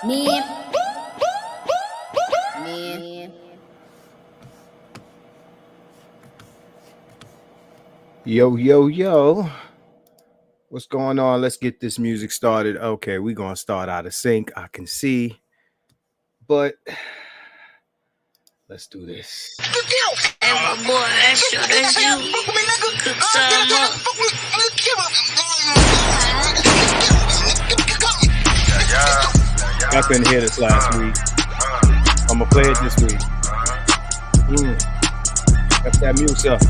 Me. Yo, yo, yo. What's going on? Let's get this music started. Okay, we're going to start out of sync. I can see. But let's do this. Hey, my boy, that's you. Cook some up. I couldn't hear this last week. I'm going to play it this week. Got that music up.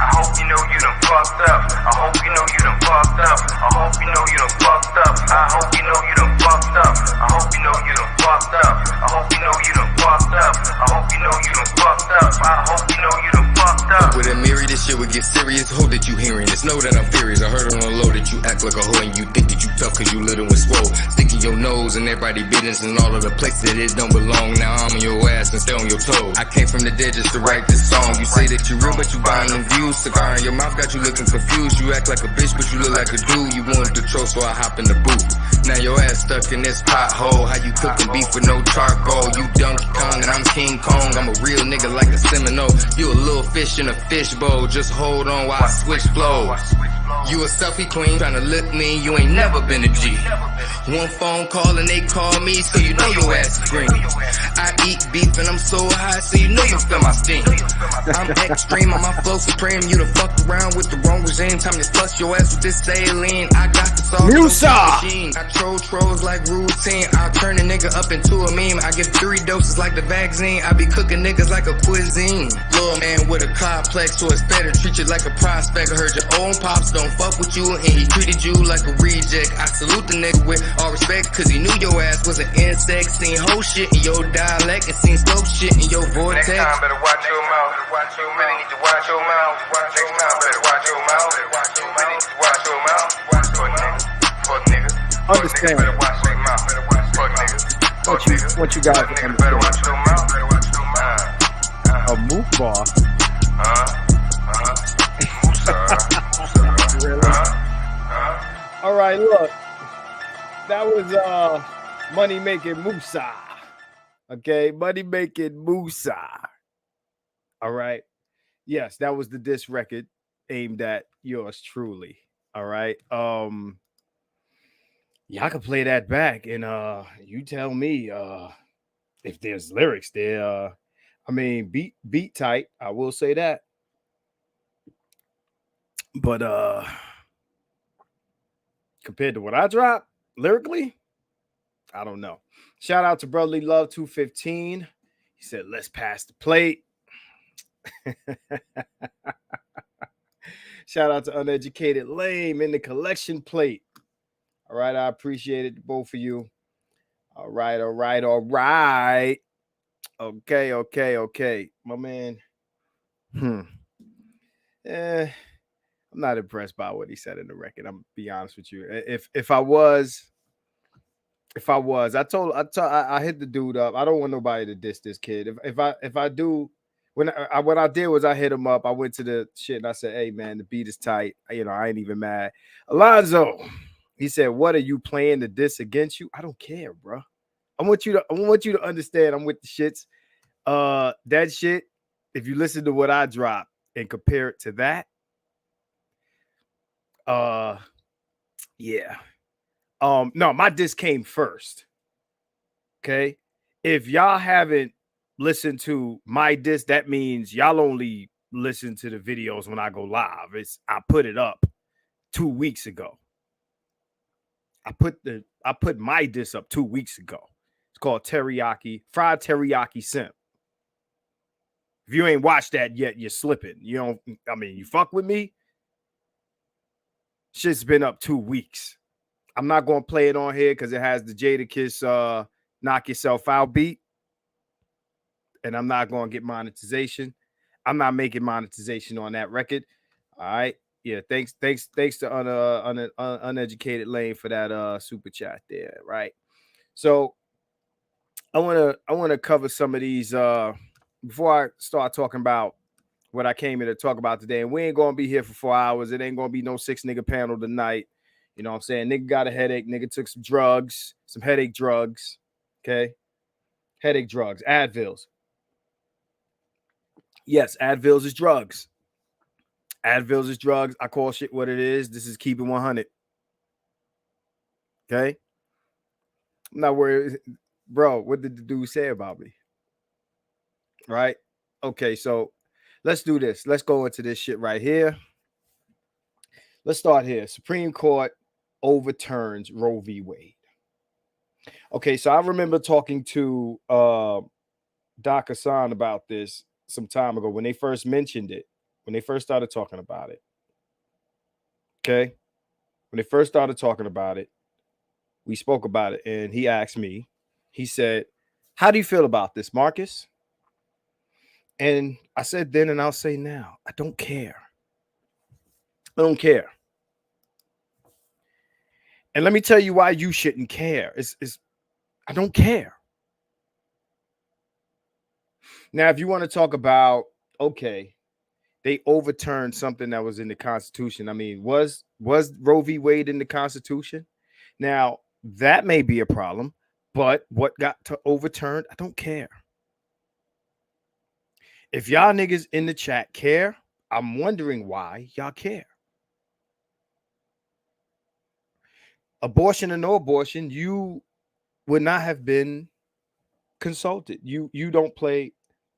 I hope you know you done fucked up. I hope you know you done fucked up. I hope you know you done fucked up. I hope you know you done fucked up. I hope you know you done fucked up. I hope you know you done fucked up. I hope you know you done fucked up. I hope you know you done fucked up. With a Mary, this shit would get serious. Hope that you hearing this. Know that I'm furious. I heard on the low that you act like a hoe and you think that you tough cause you little and swole. Sticking your nose in everybody business and all of the places that it don't belong. Now I'm on your ass and stay on your toes. I came from the dead just to write this song. You say that you real but you buying them views. Cigar in your mouth got you looking confused. You act like a bitch but you look like a dude. You wanted the troll so I hop in the booth. Now your ass stuck in this pothole. How you cooking beef with no charcoal? You Donkey Kong and I'm King Kong. I'm a real nigga like a Seminole. You a little fish in a fishbowl. Just hold on while I switch flows. You a selfie queen trying to look mean. You ain't never been a G. One phone call and they call me, so you know your ass is green. I eat beef and I'm so high, so you know you feel my steam. I'm extreme on my flow supreme. You done fucked around with the wrong regime. Time to flush your ass with this saline. I got the sauce machine. I troll trolls like routine. I'll turn a nigga up into a meme. I give 3 doses like the vaccine. I be cooking niggas like a cuisine. Little man with a complex, so it's better treat you like a prospect. I heard your own pops don't fuck with you and he treated you like a reject. I salute the nigga with all respect cause he knew your ass was an insect. Seen whole shit in your dialect and seen slow shit in your vortex. Next time better watch your mouth. Really need to watch your mouth. Next time better watch your mouth. Really need to watch your mouth. Fuck nigga. Understand. Better watch your mouth. Fuck nigga. What you guys nigga better watch your mouth. A move bar. Really? All right, look. That was Money Making Musa. Okay, Money Making Musa. All right. Yes, that was the diss record aimed at yours truly. All right. Yeah, I could play that back and you tell me if there's lyrics there. I mean, beat tight, I will say that. But compared to what I dropped lyrically, I don't know. Shout out to Brotherly Love 215. He said, let's pass the plate. Shout out to Uneducated Lame in the collection plate. All right, I appreciate it, both of you. All right. Okay. My man. I'm not impressed by what he said in the record. I'm be honest with you. If I was, I hit the dude up. I don't want nobody to diss this kid. If I do, what I did was I hit him up. I went to the shit and I said, "Hey man, the beat is tight. You know, I ain't even mad." Alonzo, he said, "What are you playing to diss against you?" I don't care, bro. I want you to understand. I'm with the shits. That shit. If you listen to what I dropped and compare it to that. Yeah. No, my disc came first. Okay. If y'all haven't listened to my disc, that means y'all only listen to the videos when I go live. I put it up 2 weeks ago. I put my disc up 2 weeks ago. It's called Fried Teriyaki Simp. If you ain't watched that yet, you're slipping. You fuck with me. Shit's been up 2 weeks. I'm not going to play it on here because it has the Jadakiss Knock Yourself Out beat. And I'm not going to get monetization. I'm not making monetization on that record. All right. Yeah, thanks to Uneducated Lane for that super chat there, right? So I want to cover some of these before I start talking about what I came here to talk about today. And we ain't going to be here for 4 hours. It ain't going to be no 6 nigga panel tonight. You know what I'm saying? Nigga got a headache. Nigga took some drugs, some headache drugs. Okay. Headache drugs, Advils. Yes, Advils is drugs. Advils is drugs. I call shit what it is. This is Keep It 100. Okay. I'm not worried. Bro, what did the dude say about me? Right? Okay, so let's do this. Let's go into this shit right here. Let's start here. Supreme Court overturns Roe v. Wade. Okay, so I remember talking to Doc Hassan about this some time ago when they first mentioned it, when they first started talking about it. Okay. When they first started talking about it, we spoke about it, and he asked me, he said, how do you feel about this, Marcus? And I said then, and I'll say now, I don't care. I don't care. And let me tell you why you shouldn't care. I don't care. Now, if you want to talk about, okay, they overturned something that was in the Constitution. I mean, was Roe v. Wade in the Constitution? Now, that may be a problem, but what got overturned, I don't care. If y'all niggas in the chat care, I'm wondering why y'all care. Abortion or no abortion, you would not have been consulted. You don't play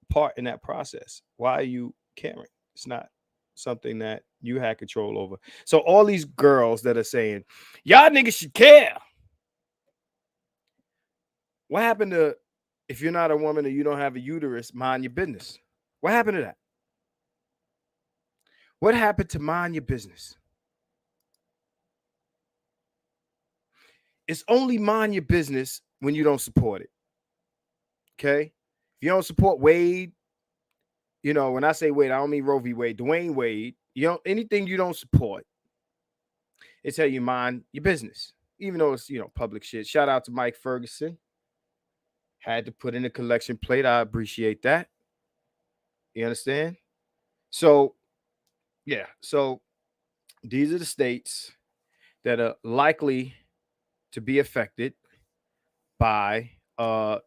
part in that process. Why are you caring? It's not something that you had control over. So all these girls that are saying, y'all niggas should care. What happened to, if you're not a woman or you don't have a uterus, mind your business? What happened to that? What happened to mind your business? It's only mind your business when you don't support it. Okay? If you don't support Wade, you know, when I say Wade, I don't mean Roe v. Wade, Dwayne Wade, you know, anything you don't support, it's how you mind your business, even though it's, you know, public shit. Shout out to Mike Ferguson. Had to put in a collection plate. I appreciate that. You understand? So, yeah. So these are the states that are likely to be affected by,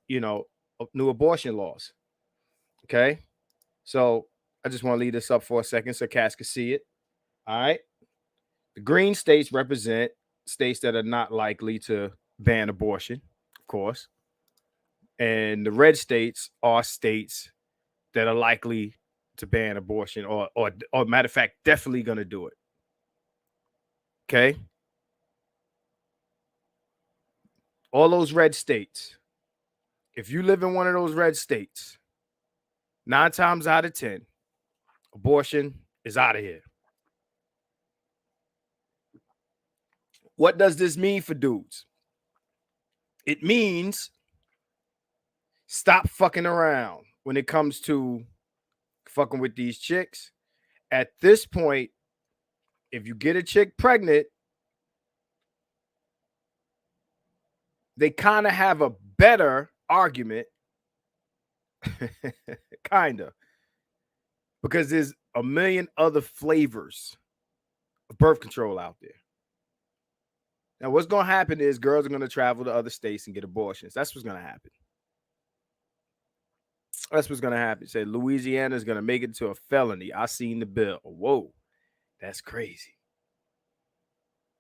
you know, new abortion laws. Okay. So I just want to leave this up for a second so Cass can see it. All right. The green states represent states that are not likely to ban abortion, of course. And the red states are states that are likely to ban abortion or matter of fact, definitely going to do it. Okay. All those red states, if you live in one of those red states, 9 times out of 10, abortion is out of here. What does this mean for dudes? It means stop fucking around when it comes to fucking with these chicks. At this point, if you get a chick pregnant, they kind of have a better argument, kind of, because there's a million other flavors of birth control out there. Now, what's going to happen is girls are going to travel to other states and get abortions. That's what's going to happen. That's what's going to happen. Say Louisiana is going to make it to a felony. I seen the bill. Whoa, that's crazy.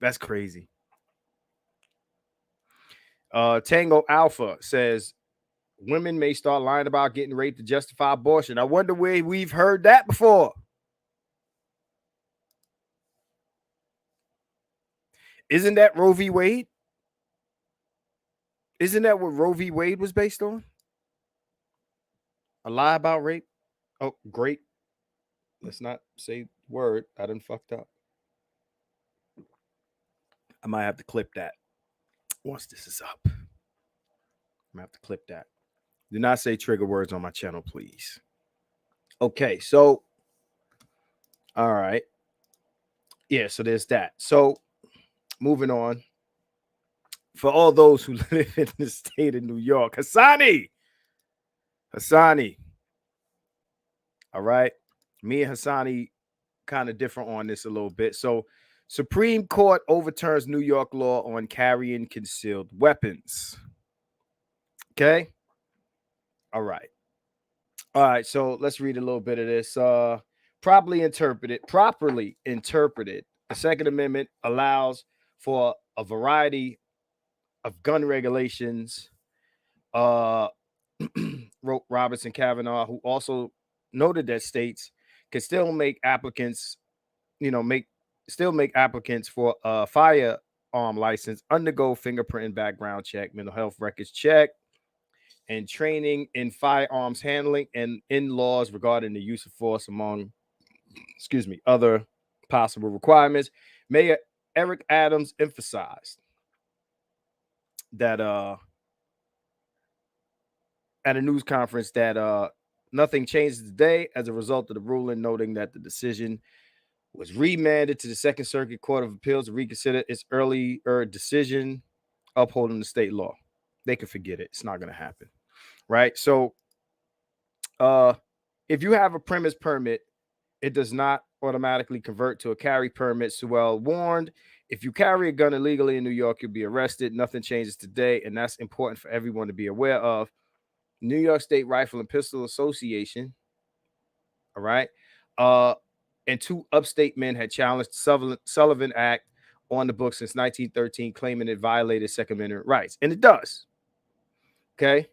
That's crazy. Tango Alpha says women may start lying about getting raped to justify abortion. I wonder where we've heard that before. Isn't that Roe v. Wade? Isn't that what Roe v. Wade was based on? A lie about rape? Oh, great. Let's not say word. I done fucked up. I might have to clip that once this is up. I'm gonna have to clip that. Do not say trigger words on my channel, please. Okay, so all right. Yeah, so there's that. So moving on. For all those who live in the state of New York, Hassani. All right. Me and Hassani kind of different on this a little bit. So Supreme Court overturns New York law on carrying concealed weapons. Okay. All right. So let's read a little bit of this. Properly interpreted, the Second Amendment allows for a variety of gun regulations. Wrote Robertson Kavanaugh, who also noted that states can still make applicants, make applicants for a firearm license undergo fingerprint and background check, mental health records check, and training in firearms handling and in laws regarding the use of force among, other possible requirements. Mayor Eric Adams emphasized that at a news conference that nothing changes today as a result of the ruling, noting that the decision was remanded to the Second Circuit Court of Appeals to reconsider its earlier decision upholding the state law. They can forget it. It's not going to happen. Right. So if you have a premise permit, it does not automatically convert to a carry permit. So well warned, if you carry a gun illegally in New York, you'll be arrested. Nothing changes today. And that's important for everyone to be aware of. New York State Rifle and Pistol Association. All right. And two upstate men had challenged the Sullivan Act on the books since 1913, claiming it violated Second Amendment rights. And it does. Okay.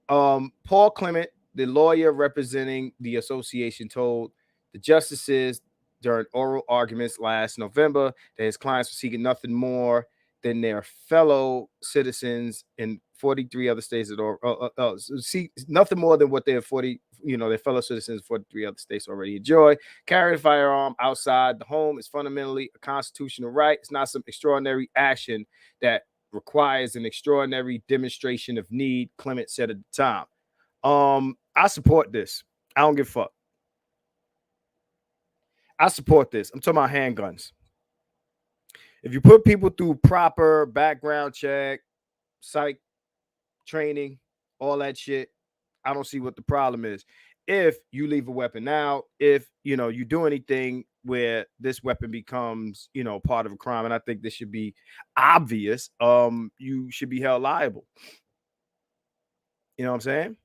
Paul Clement, the lawyer representing the association, told the justices during oral arguments last November that his clients were seeking nothing more than their fellow citizens in 43 other states see nothing more than what their their fellow citizens in 43 other states already enjoy. Carrying a firearm outside the home is fundamentally a constitutional right. It's not some extraordinary action that requires an extraordinary demonstration of need, Clement said at the time. I support this. I don't give a fuck. I support this. I'm talking about handguns. If you put people through proper background check, psych training, all that shit, I don't see what the problem is. If you leave a weapon out, if you do anything where this weapon becomes, part of a crime, and I think this should be obvious, you should be held liable. You know what I'm saying?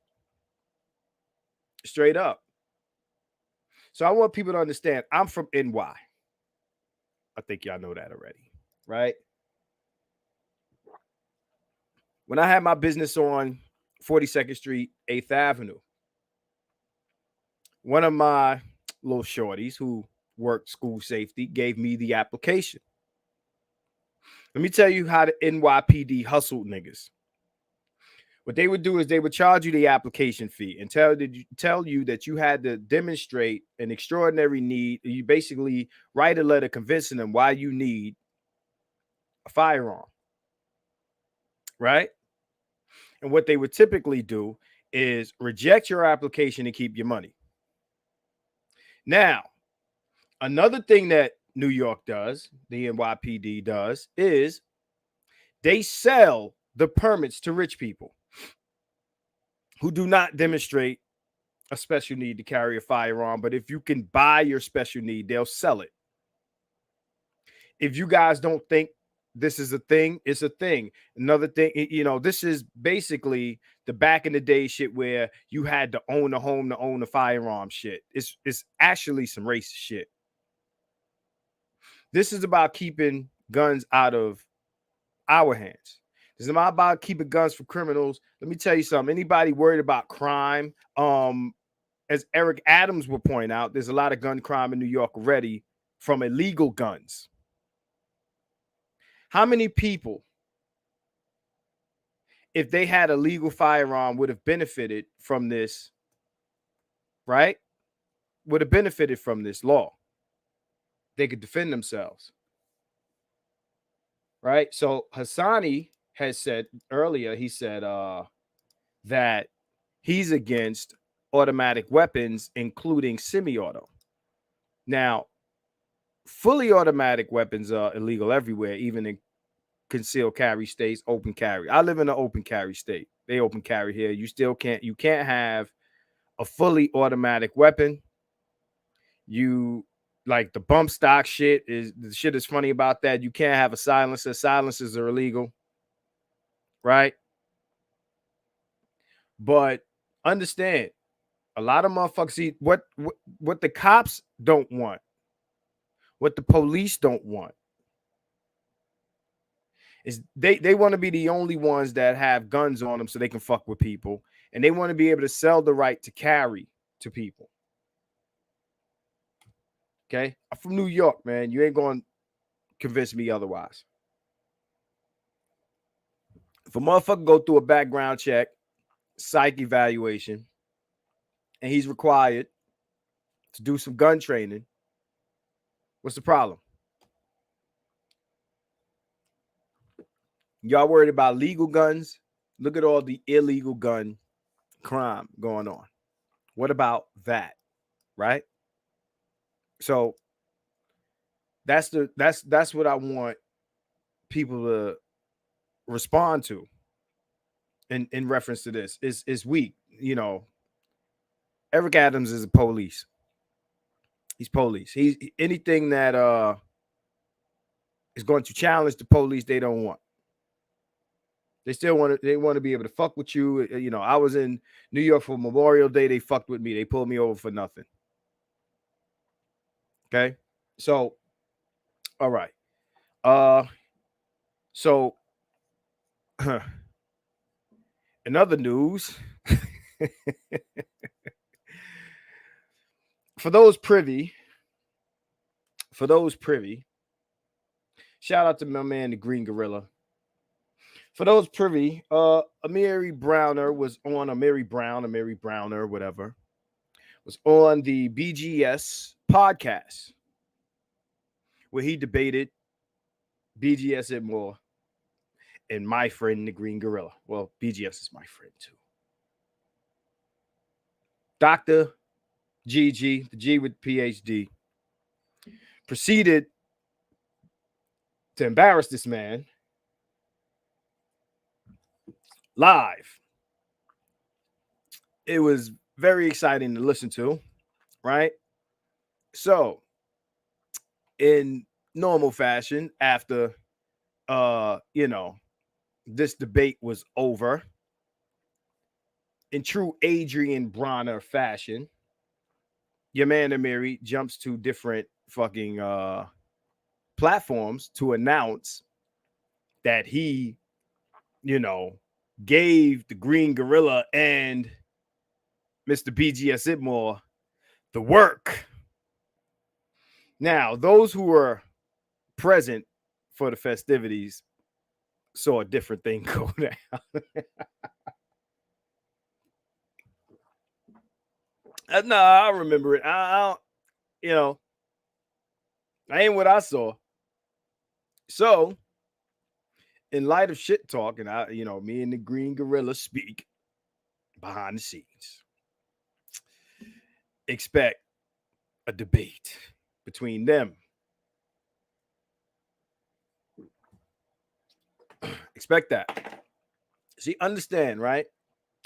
Straight up. So I want people to understand I'm from NY. I think y'all know that already, right? When I had my business on 42nd Street, 8th Avenue, one of my little shorties who worked school safety gave me the application. Let me tell you how the NYPD hustled niggas. What they would do is they would charge you the application fee and tell you that you had to demonstrate an extraordinary need. You basically write a letter convincing them why you need a firearm, right? And what they would typically do is reject your application and keep your money. Now, another thing that New York does, the NYPD does, is they sell the permits to rich people who do not demonstrate a special need to carry a firearm. But if you can buy your special need, they'll sell it. If you guys don't think this is a thing, it's a thing. Another thing, this is basically the back in the day shit where you had to own a home to own a firearm shit. It's actually some racist shit. This is about keeping guns out of our hands. This is not about keeping guns from criminals. Let me tell you something. Anybody worried about crime, as Eric Adams would point out, there's a lot of gun crime in New York already from illegal guns. How many people, if they had a legal firearm, would have benefited from this, right? Would have benefited from this law. They could defend themselves, right? So Hassani has said earlier, he said that he's against automatic weapons, including semi-auto. Now, fully automatic weapons are illegal everywhere, even in concealed carry states, open carry. I live in an open carry state. They open carry here. You can't have a fully automatic weapon. You like the bump stock shit is the shit is funny about that. You can't have a silencer. Silencers are illegal, right? But understand, a lot of motherfuckers see what the cops don't want, what the police don't want is they want to be the only ones that have guns on them so they can fuck with people, and they want to be able to sell the right to carry to people. Okay, I'm from New York, man. You ain't going to convince me otherwise. If a motherfucker go through a background check, psych evaluation, and he's required to do some gun training, what's the problem? Y'all worried about legal guns? Look at all the illegal gun crime going on. What about that? Right? So that's what I want people to respond to in reference to this. It's weak. You know, Eric Adams is a police. He's police. He's anything that is going to challenge the police, they don't want. They still want to be able to fuck with you. You know, I was in New York for Memorial Day. They fucked with me. They pulled me over for nothing. Okay. So, all right. So in other news, for those privy, shout out to my man, the Green Gorilla. For those privy, Amiri Browner, whatever, was on the BGS podcast where he debated BGS and more and my friend, the Green Gorilla. Well, BGS is my friend too. Dr. GG, the G with PhD, proceeded to embarrass this man live. It was very exciting to listen to, right? So, in normal fashion, after this debate was over, in true Adrian Bronner fashion, your man Amiri jumps to different fucking platforms to announce that he, gave the Green Gorilla and Mr. BGS Itmore the work. Now, those who were present for the festivities saw a different thing go down. No, I remember it. I ain't what I saw. So, in light of shit talk, and me and the Green Gorilla speak behind the scenes, expect a debate between them. Expect that. See, understand, right?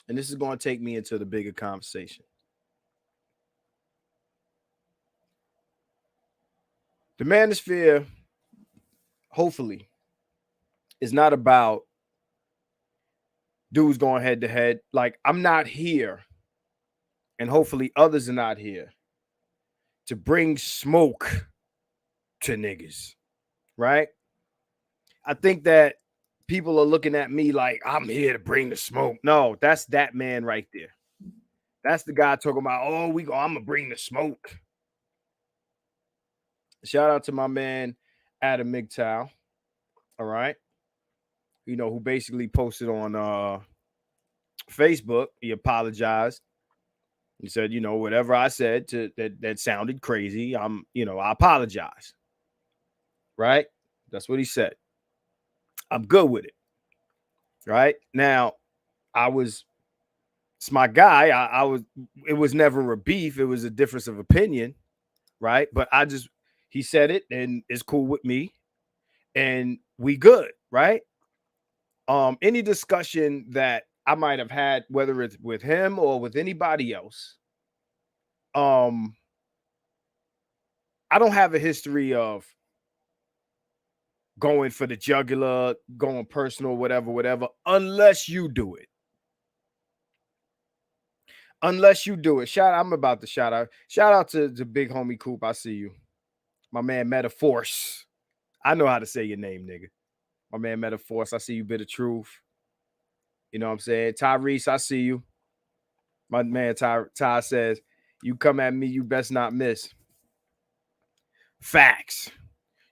And this is going to take me into the bigger conversation. The manosphere, hopefully, is not about dudes going head to head. Like, I'm not here, and hopefully others are not here to bring smoke to niggas, right? I think that people are looking at me like I'm here to bring the smoke. No, that's that man right there. That's the guy talking about, I'm gonna bring the smoke. Shout out to my man Adam MGTOW. All right. Who basically posted on Facebook. He apologized. He said, whatever I said that sounded crazy. I apologize. Right? That's what he said. I'm good with it. Right? Now, it's my guy. It was never a beef. It was a difference of opinion. Right? But he said it and it's cool with me. And we good. Right? Any discussion that I might have had, whether it's with him or with anybody else, I don't have a history of going for the jugular, going personal, whatever, unless you do it. Unless you do it. I'm about to shout out to the big homie Coop. I see you. My man Metaforce. I know how to say your name, nigga. My man Metaforce. I see you, Bit of Truth. You know what I'm saying? Tyrese, I see you. My man Ty says, you come at me, you best not miss. Facts.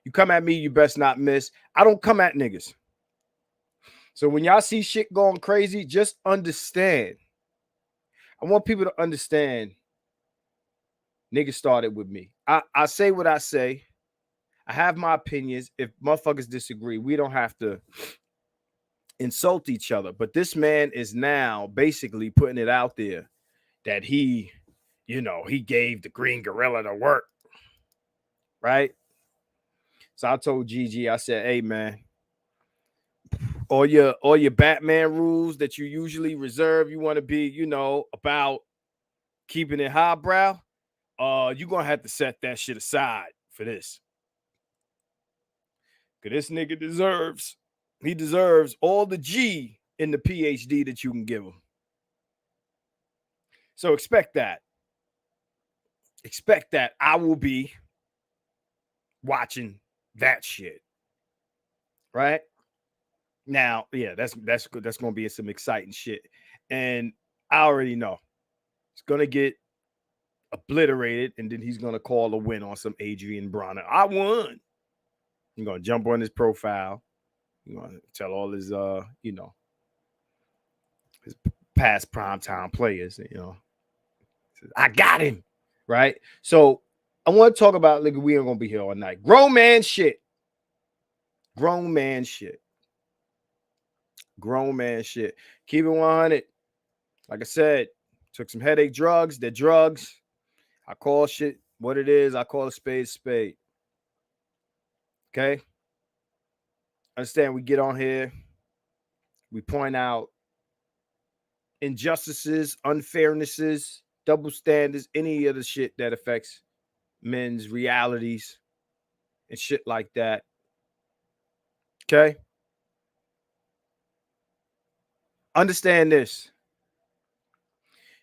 You come at me, you best not miss. I don't come at niggas. So when y'all see shit going crazy, just understand. I want people to understand niggas started with me. I say what I say. I have my opinions. If motherfuckers disagree, we don't have to insult each other. But this man is now basically putting it out there that he gave the green gorilla the work. Right? So I told Gigi, I said, hey man, all your Batman rules that you usually reserve, you want to be, about keeping it highbrow, you're gonna have to set that shit aside for this. Cause this nigga deserves all the G in the PhD that you can give him. So expect that. Expect that I will be watching that shit. Right? Now, yeah, that's gonna be some exciting shit. And I already know it's gonna get obliterated, and then he's gonna call a win on some Adrian Bronner. I won. You're gonna jump on his profile. You're gonna tell all his his past primetime players, I got him. Right? So I want to talk about, like, we ain't gonna be here all night. Grown man shit. Grown man shit. Grown man shit. Keep it 100. Like I said, took some headache drugs. They're drugs. I call shit what it is. I call a spade. Okay? Understand, we get on here. We point out injustices, unfairnesses, double standards, any of the shit that affects men's realities and shit like that. Okay? Understand this.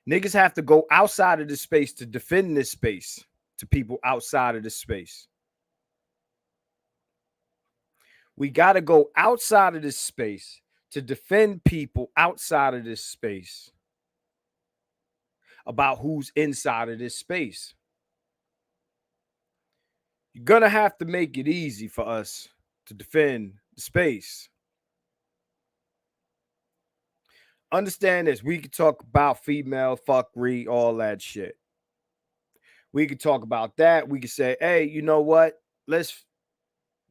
Niggas have to go outside of this space to defend this space to people outside of this space. We got to go outside of this space to defend people outside of this space about who's inside of this space. You're going to have to make it easy for us to defend the space. Understand this. We could talk about female fuckery, all that shit. We could talk about that. We could say, hey, you know what? Let's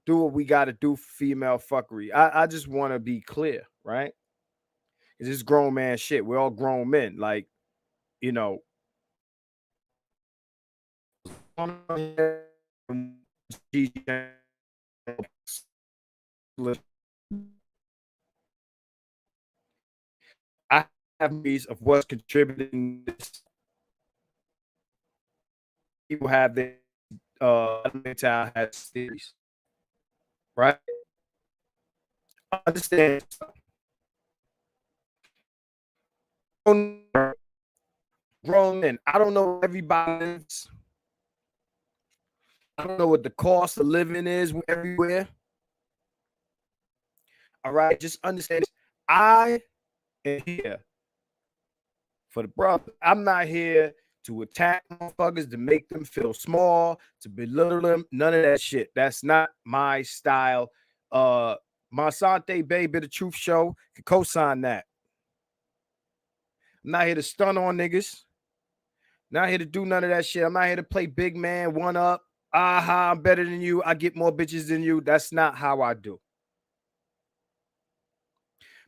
do what we got to do for female fuckery. I just want to be clear, right? It's just grown man shit. We're all grown men. Like, I have memories of what's contributing this. People have their mental has theories, right? Understand. Grown men. I don't know everybody's. I don't know what the cost of living is everywhere. All right, just understand. I am here for the brother. I'm not here to attack motherfuckers, to make them feel small, to belittle them. None of that shit. That's not my style. Monsante Bay Bit of Truth Show can co-sign that. I'm not here to stun on niggas. Not here to do none of that shit. I'm not here to play big man, one up. Aha, I'm better than you. I get more bitches than you. That's not how I do.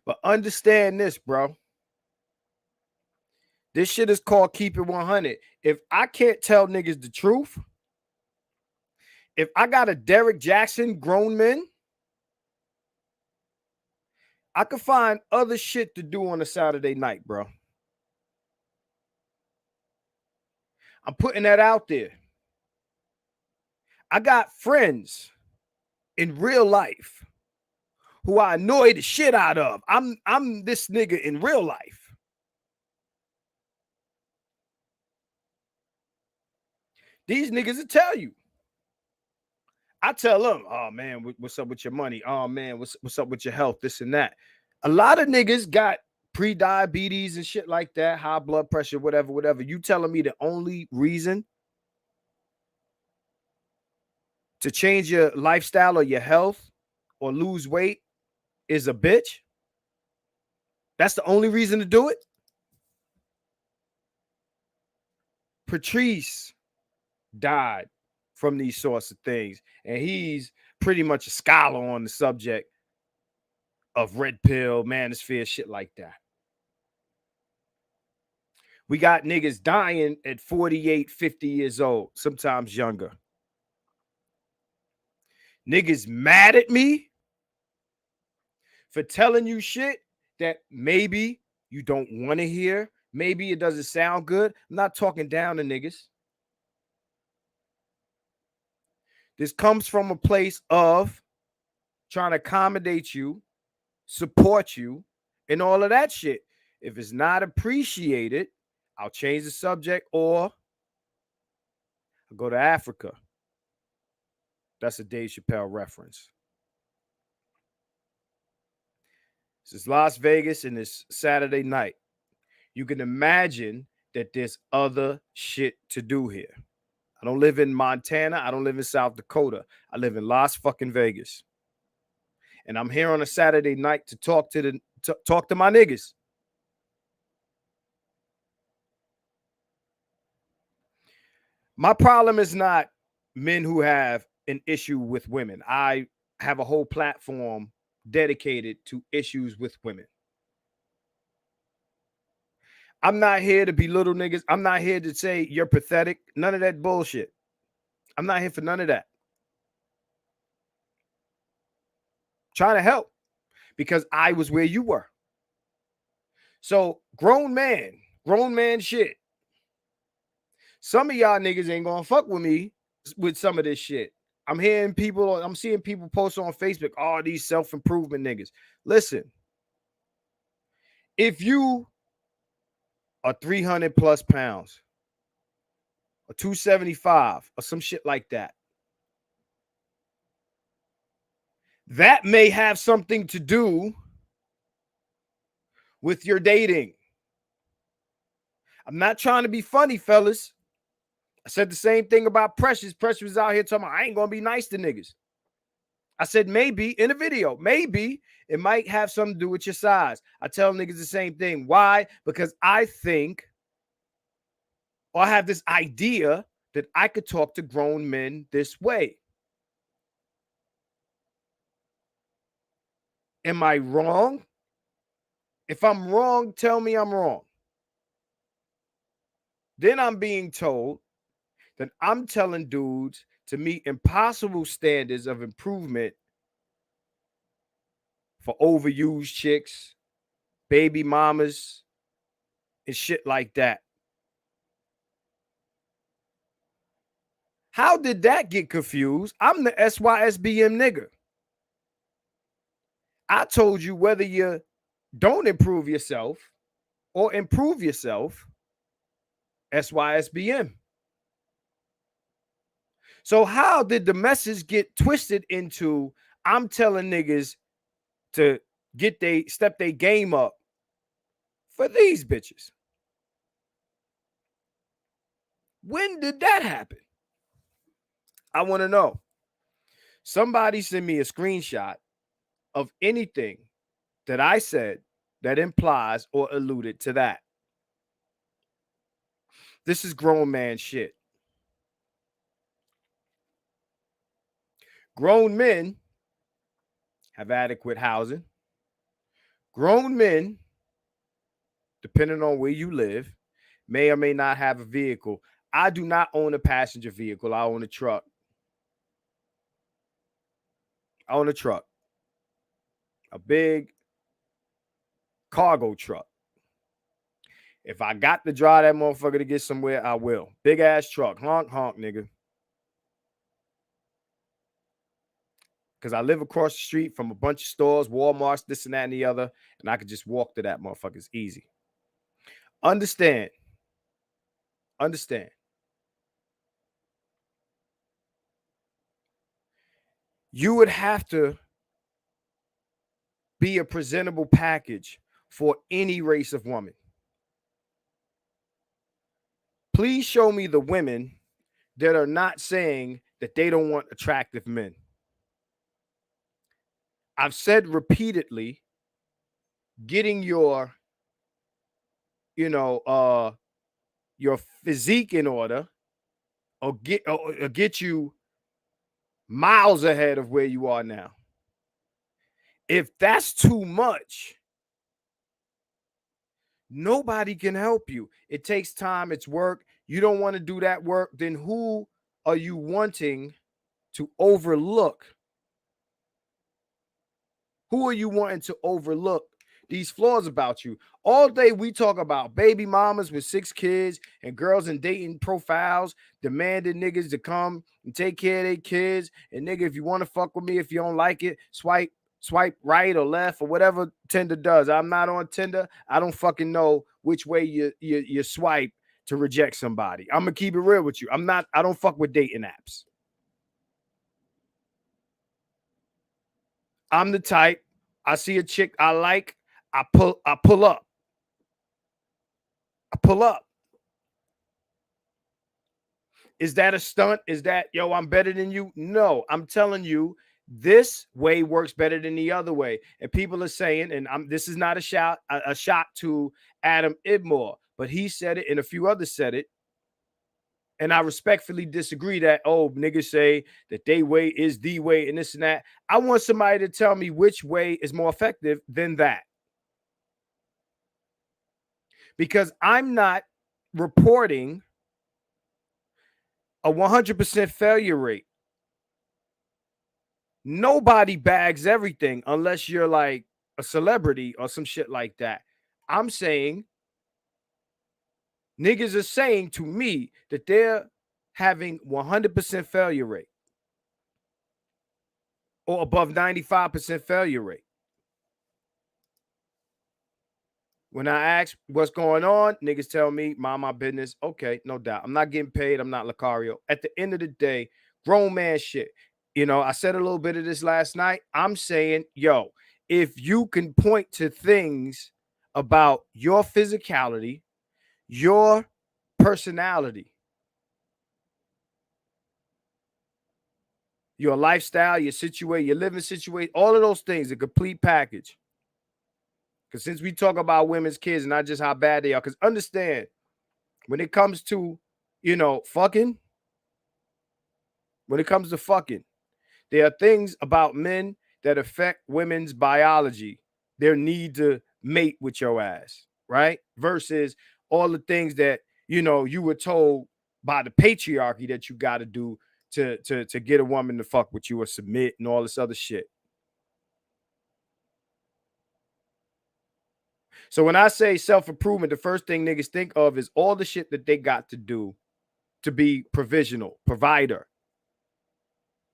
But understand this, bro. This shit is called Keep It 100. If I can't tell niggas the truth, if I got a Derek Jackson grown men, I could find other shit to do on a Saturday night, bro. I'm putting that out there. I got friends in real life who I annoy the shit out of. I'm this nigga in real life. These niggas will tell you. I tell them, oh man, what's up with your money? Oh man, what's up with your health? This and that. A lot of niggas got pre-diabetes and shit like that, high blood pressure, whatever. You telling me the only reason to change your lifestyle or your health or lose weight is a bitch? That's the only reason to do it? Patrice died from these sorts of things, and he's pretty much a scholar on the subject of red pill, manosphere, shit like that. We got niggas dying at 48, 50 years old, sometimes younger. Niggas mad at me for telling you shit that maybe you don't want to hear. Maybe it doesn't sound good. I'm not talking down to niggas. This comes from a place of trying to accommodate you, support you, and all of that shit. If it's not appreciated, I'll change the subject or I'll go to Africa. That's a Dave Chappelle reference. This is Las Vegas and it's Saturday night. You can imagine that there's other shit to do here. I don't live in Montana. I don't live in South Dakota. I live in Las fucking Vegas. And I'm here on a Saturday night to talk to my niggas. My problem is not men who have an issue with women. I have a whole platform dedicated to issues with women. I'm not here to belittle niggas. I'm not here to say you're pathetic. None of that bullshit. I'm not here for none of that. Trying to help because I was where you were. So grown man shit. Some of y'all niggas ain't gonna fuck with me with some of this shit. I'm seeing people post on Facebook, oh, these self-improvement niggas. Listen, if you are 300 plus pounds or 275 or some shit like that, that may have something to do with your dating. I'm not trying to be funny, fellas. I said the same thing about Precious. Precious was out here talking about, I ain't going to be nice to niggas. I said maybe in a video, maybe it might have something to do with your size. I tell niggas the same thing. Why? Because I think, or I have this idea that I could talk to grown men this way. Am I wrong? If I'm wrong, tell me I'm wrong. Then I'm being told that I'm telling dudes to meet impossible standards of improvement for overused chicks, baby mamas, and shit like that. How did that get confused? I'm the SYSBM nigga. I told you whether you don't improve yourself or improve yourself, SYSBM. So how did the message get twisted into I'm telling niggas to step their game up for these bitches? When did that happen? I want to know. Somebody send me a screenshot of anything that I said that implies or alluded to that. This is grown man shit. Grown men have adequate housing. Grown men, depending on where you live, may or may not have a vehicle. I do not own a passenger vehicle. I own a truck. I own a truck. A big cargo truck. If I got to drive that motherfucker to get somewhere, I will. Big ass truck. Honk, honk, nigga. because I live across the street from a bunch of stores, Walmarts, this and that and the other, and I could just walk to that motherfucker. It's easy. Understand. You would have to be a presentable package for any race of woman. Please show me the women that are not saying that they don't want attractive men. I've said repeatedly, getting your your physique in order or get you miles ahead of where you are now. If that's too much, nobody can help you. It takes time, it's work. You don't want to do that work, then who are you wanting to overlook? Who are you wanting to overlook these flaws about you? All day we talk about baby mamas with 6 kids and girls in dating profiles demanding niggas to come and take care of their kids. And nigga, if you want to fuck with me, if you don't like it, swipe right or left or whatever Tinder does. I'm not on Tinder. I don't fucking know which way you swipe to reject somebody. I'm gonna keep it real with you. I don't fuck with dating apps. I'm the type, I see a chick I like, I pull up. I pull up. Is that a stunt? Is that, yo, I'm better than you? No, I'm telling you, this way works better than the other way. And people are saying, and this is not a shot to Adam Idmore, but he said it and a few others said it. And I respectfully disagree that, oh, niggas say that they way is the way and this and that. I want somebody to tell me which way is more effective than that. Because I'm not reporting a 100% failure rate. Nobody bags everything unless you're like a celebrity or some shit like that. I'm saying niggas are saying to me that they're having 100% failure rate or above 95% failure rate. When I ask what's going on, niggas tell me, mind my business. Okay, no doubt. I'm not getting paid. I'm not Lucario. At the end of the day, grown man shit. You know, I said a little bit of this last night. I'm saying, yo, if you can point to things about your physicality, your personality, your lifestyle, your situation, your living situation, all of those things, a complete package. Because since we talk about women's kids and not just how bad they are, because understand, when it comes to, fucking, there are things about men that affect women's biology, their need to mate with your ass, right? Versus all the things that, you were told by the patriarchy that you got to do to get a woman to fuck with you or submit and all this other shit. So when I say self-improvement, the first thing niggas think of is all the shit that they got to do to be provider.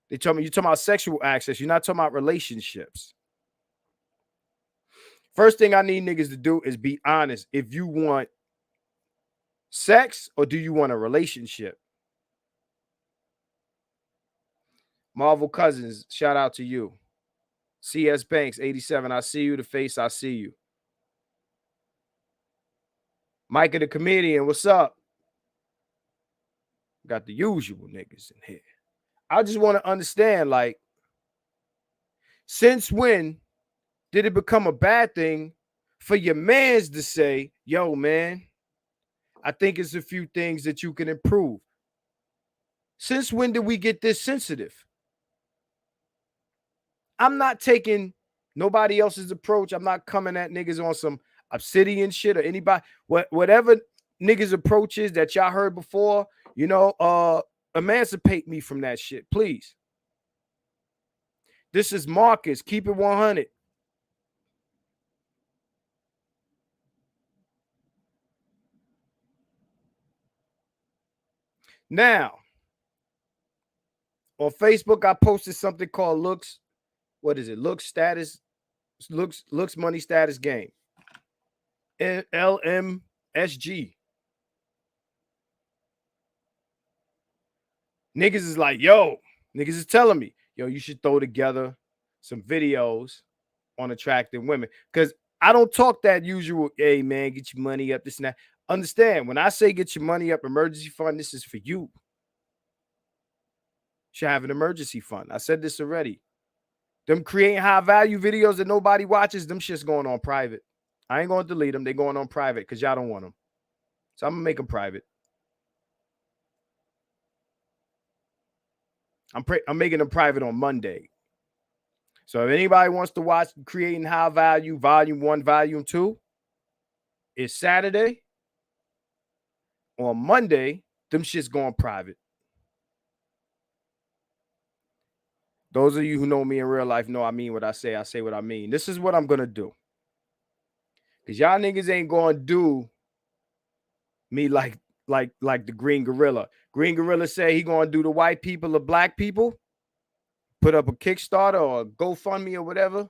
They tell me you're talking about sexual access. You're not talking about relationships. First thing I need niggas to do is be honest. If you want sex or do you want a relationship? Marvel Cousins, shout out to you. CS Banks, 87, I see you. The face, I see you. Micah the comedian, what's up? Got the usual niggas in here. I just want to understand, like, since when did it become a bad thing for your mans to say, yo, man, I think it's a few things that you can improve? Since when did we get this sensitive? I'm not taking nobody else's approach. I'm not coming at niggas on some obsidian shit or anybody. Whatever niggas' approach is that y'all heard before, emancipate me from that shit, please. This is Marcus. Keep it 100. Now, on Facebook, I posted something called Looks what is it? Looks money status game. LMSG. Niggas is like, yo, niggas is telling me, yo, you should throw together some videos on attracting women. Because I don't talk that usual, hey man, get your money up, this and that. Understand, when I say get your money up, emergency fund, this is for you. You should have an emergency fund. I said this already. Them creating high value videos that nobody watches, them shit's going on private. I ain't going to delete them. They going on private because y'all don't want them. So I'm going to make them private. I'm making them private on Monday. So if anybody wants to watch Creating High Value Volume 1, Volume 2, it's Saturday. On Monday, them shit's going private. Those of you who know me in real life know I mean what I say. I say what I mean. This is what I'm going to do. Because y'all niggas ain't going to do me like the Green Gorilla. Green Gorilla say he going to do the white people or black people. Put up a Kickstarter or a GoFundMe or whatever.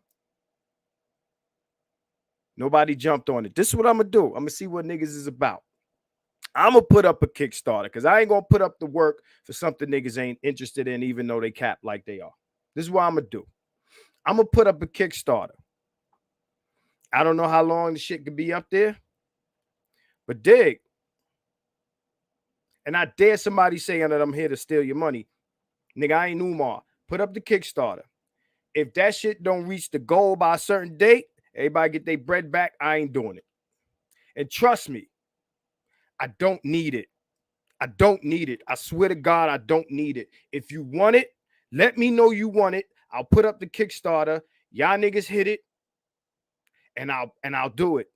Nobody jumped on it. This is what I'm going to do. I'm going to see what niggas is about. I'm going to put up a Kickstarter because I ain't going to put up the work for something niggas ain't interested in, even though they cap like they are. This is what I'm going to do. I'm going to put up a Kickstarter. I don't know how long the shit could be up there, but dig. And I dare somebody saying that I'm here to steal your money. Nigga, I ain't Umar. Put up the Kickstarter. If that shit don't reach the goal by a certain date, everybody get their bread back. I ain't doing it. And trust me, I don't need it. I don't need it. I swear to God, I don't need it. If you want it, let me know you want it. I'll put up the Kickstarter. Y'all niggas hit it. And I'll do it.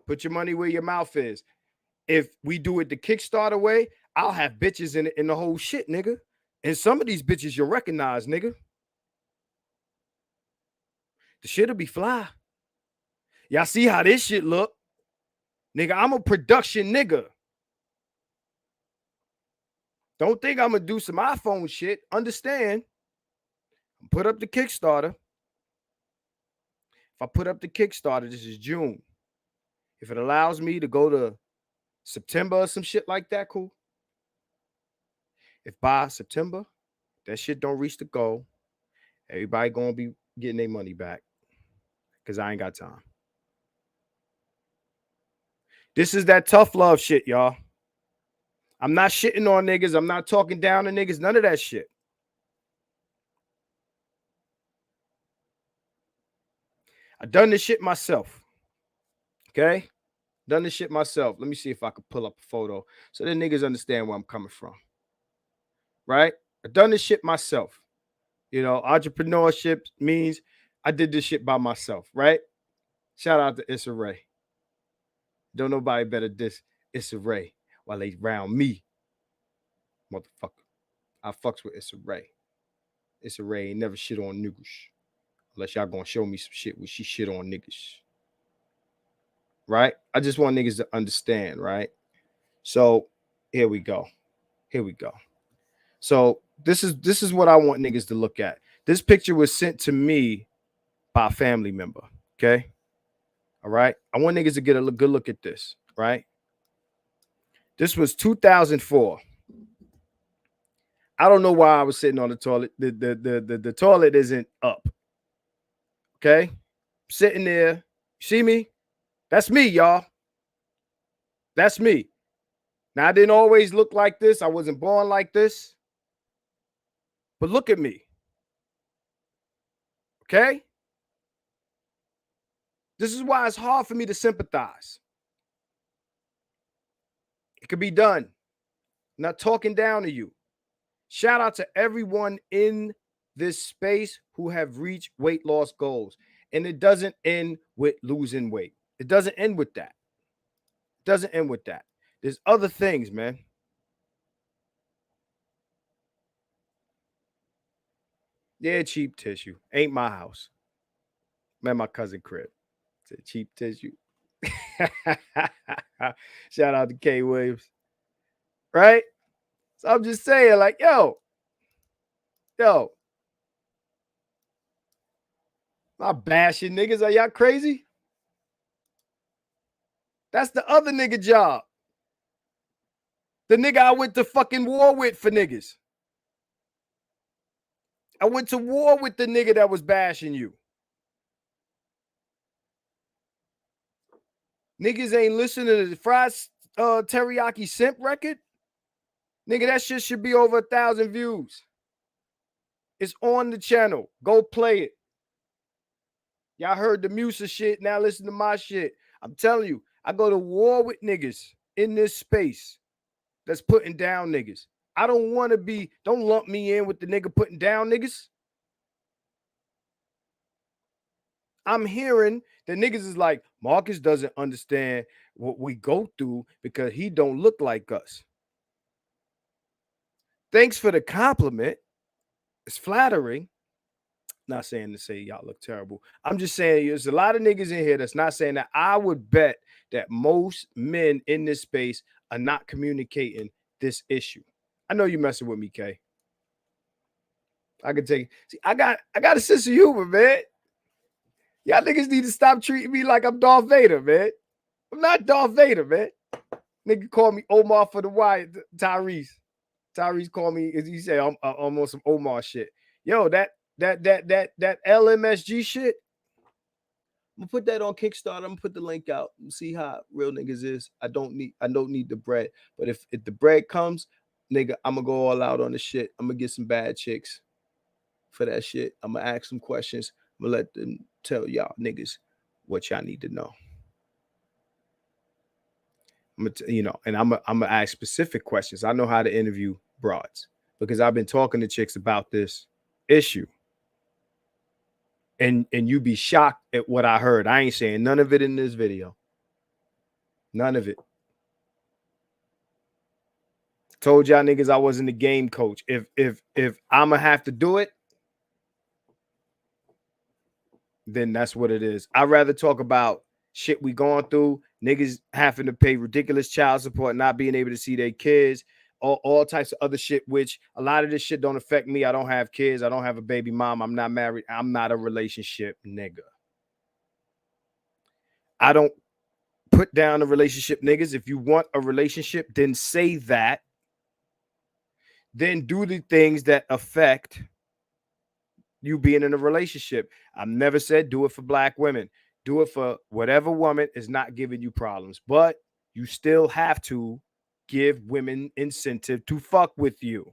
Put your money where your mouth is. If we do it the Kickstarter way, I'll have bitches in the whole shit, nigga. And some of these bitches you'll recognize, nigga. The shit'll be fly. Y'all see how this shit look? Nigga, I'm a production nigga. Don't think I'm gonna do some iPhone shit. Understand? Put up the Kickstarter. If I put up the Kickstarter, this is June. If it allows me to go to September or some shit like that, cool. If by September that shit don't reach the goal, everybody gonna be getting their money back because I ain't got time. This is that tough love shit, y'all. I'm not shitting on niggas. I'm not talking down to niggas. None of that shit. I done this shit myself. Okay? Done this shit myself. Let me see if I can pull up a photo so that niggas understand where I'm coming from. Right? I done this shit myself. You know, entrepreneurship means I did this shit by myself, right? Shout out to Issa Rae. Don't nobody better diss Issa Rae while they round me. Motherfucker. I fucks with Issa Rae. Issa Rae ain't never shit on niggas. Unless y'all gonna show me some shit where she shit on niggas. Right? I just want niggas to understand, right? So here we go. Here we go. So this is what I want niggas to look at. This picture was sent to me by a family member. Okay. All right. I want niggas to get a good look at this, right? This was 2004. I don't know why I was sitting on the toilet. The toilet isn't up. Okay. Sitting there. See me? That's me, y'all. That's me. Now, I didn't always look like this. I wasn't born like this. But look at me. Okay? This is why it's hard for me to sympathize. It could be done. I'm not talking down to you. Shout out to everyone in this space who have reached weight loss goals. And it doesn't end with losing weight. It doesn't end with that. It doesn't end with that. There's other things, man. Yeah, cheap tissue. Ain't my house. Man, my cousin crib. It's a cheap tissue. Shout out to K Williams. right? So I'm just saying, like, yo, not bashing niggas. Are y'all crazy? That's the other nigga job. The nigga I went to fucking war with for niggas. I went to war with the nigga that was bashing you. Niggas ain't listening to the fried teriyaki simp record. Nigga, that shit should be over 1,000 views. It's on the channel. Go play it. Y'all heard the Musa shit. Now listen to my shit. I'm telling you, I go to war with niggas in this space that's putting down niggas. I don't want to be, don't lump me in with the nigga putting down niggas. I'm hearing that niggas is like, Marcus doesn't understand what we go through because he don't look like us. Thanks for the compliment. It's flattering. Not saying to say y'all look terrible. I'm just saying there's a lot of niggas in here that's not saying that. I would bet that most men in this space are not communicating this issue. I know you messing with me, K. I can take. See, I got a sense of humor, man. Y'all niggas need to stop treating me like I'm Darth Vader, man. I'm not Darth Vader, man. Nigga call me Omar for the Wyatt. Tyrese called me. He said I'm on some Omar shit. Yo, that LMSG shit. I'm gonna put that on Kickstarter. I'm gonna put the link out and see how real niggas is. I don't need the bread. But if the bread comes, nigga, I'm gonna go all out on the shit. I'm gonna get some bad chicks for that shit. I'm gonna ask some questions. I'm gonna let them tell y'all niggas what y'all need to know. I'm gonna ask specific questions. I know how to interview broads because I've been talking to chicks about this issue. And you be shocked at what I heard. I ain't saying none of it in this video. None of it. Told y'all niggas I wasn't a game coach. If I'ma have to do it, then that's what it is. I'd rather talk about shit we going through, niggas having to pay ridiculous child support, not being able to see their kids, all types of other shit, which a lot of this shit don't affect me. I don't have kids. I don't have a baby mom. I'm not married. I'm not a relationship nigga. I don't put down a relationship niggas. If you want a relationship, then say that. Then do the things that affect you being in a relationship. I've never said do it for black women. Do it for whatever woman is not giving you problems. But you still have to give women incentive to fuck with you.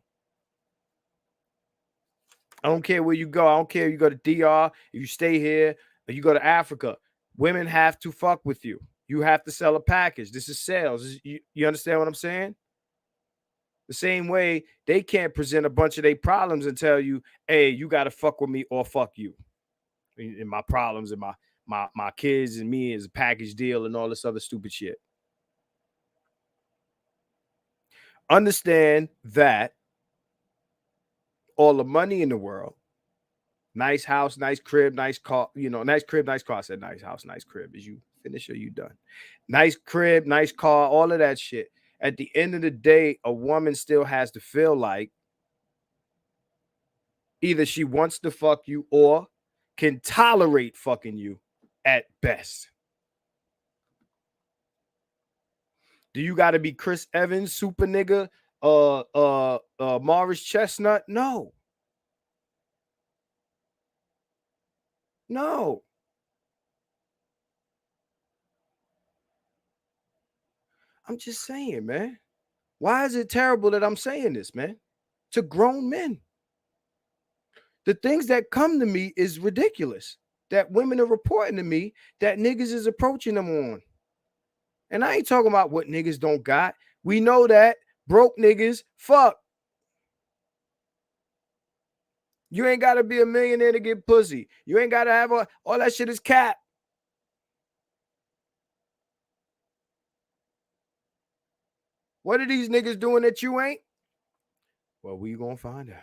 I don't care where you go. I don't care if you go to DR, if you stay here, or you go to Africa. Women have to fuck with you. You have to sell a package. This is sales. You understand what I'm saying? The same way they can't present a bunch of their problems and tell you, hey, you got to fuck with me or fuck you. And my problems and my kids and me is a package deal and all this other stupid shit. Understand that all the money in the world, nice house, nice crib, nice car, nice crib, nice car. I said nice house, nice crib. Is you finish or you done? Nice crib, nice car, all of that shit. At the end of the day, a woman still has to feel like either she wants to fuck you or can tolerate fucking you at best. Do you got to be Chris Evans, super nigga, Morris Chestnut? No. I'm just saying, man. Why is it terrible that I'm saying this, man? To grown men. The things that come to me is ridiculous. That women are reporting to me that niggas is approaching them on. And I ain't talking about what niggas don't got. We know that broke niggas fuck. You ain't got to be a millionaire to get pussy. You ain't got to have all that shit is cap. What are these niggas doing that you ain't? Well, we gonna find out.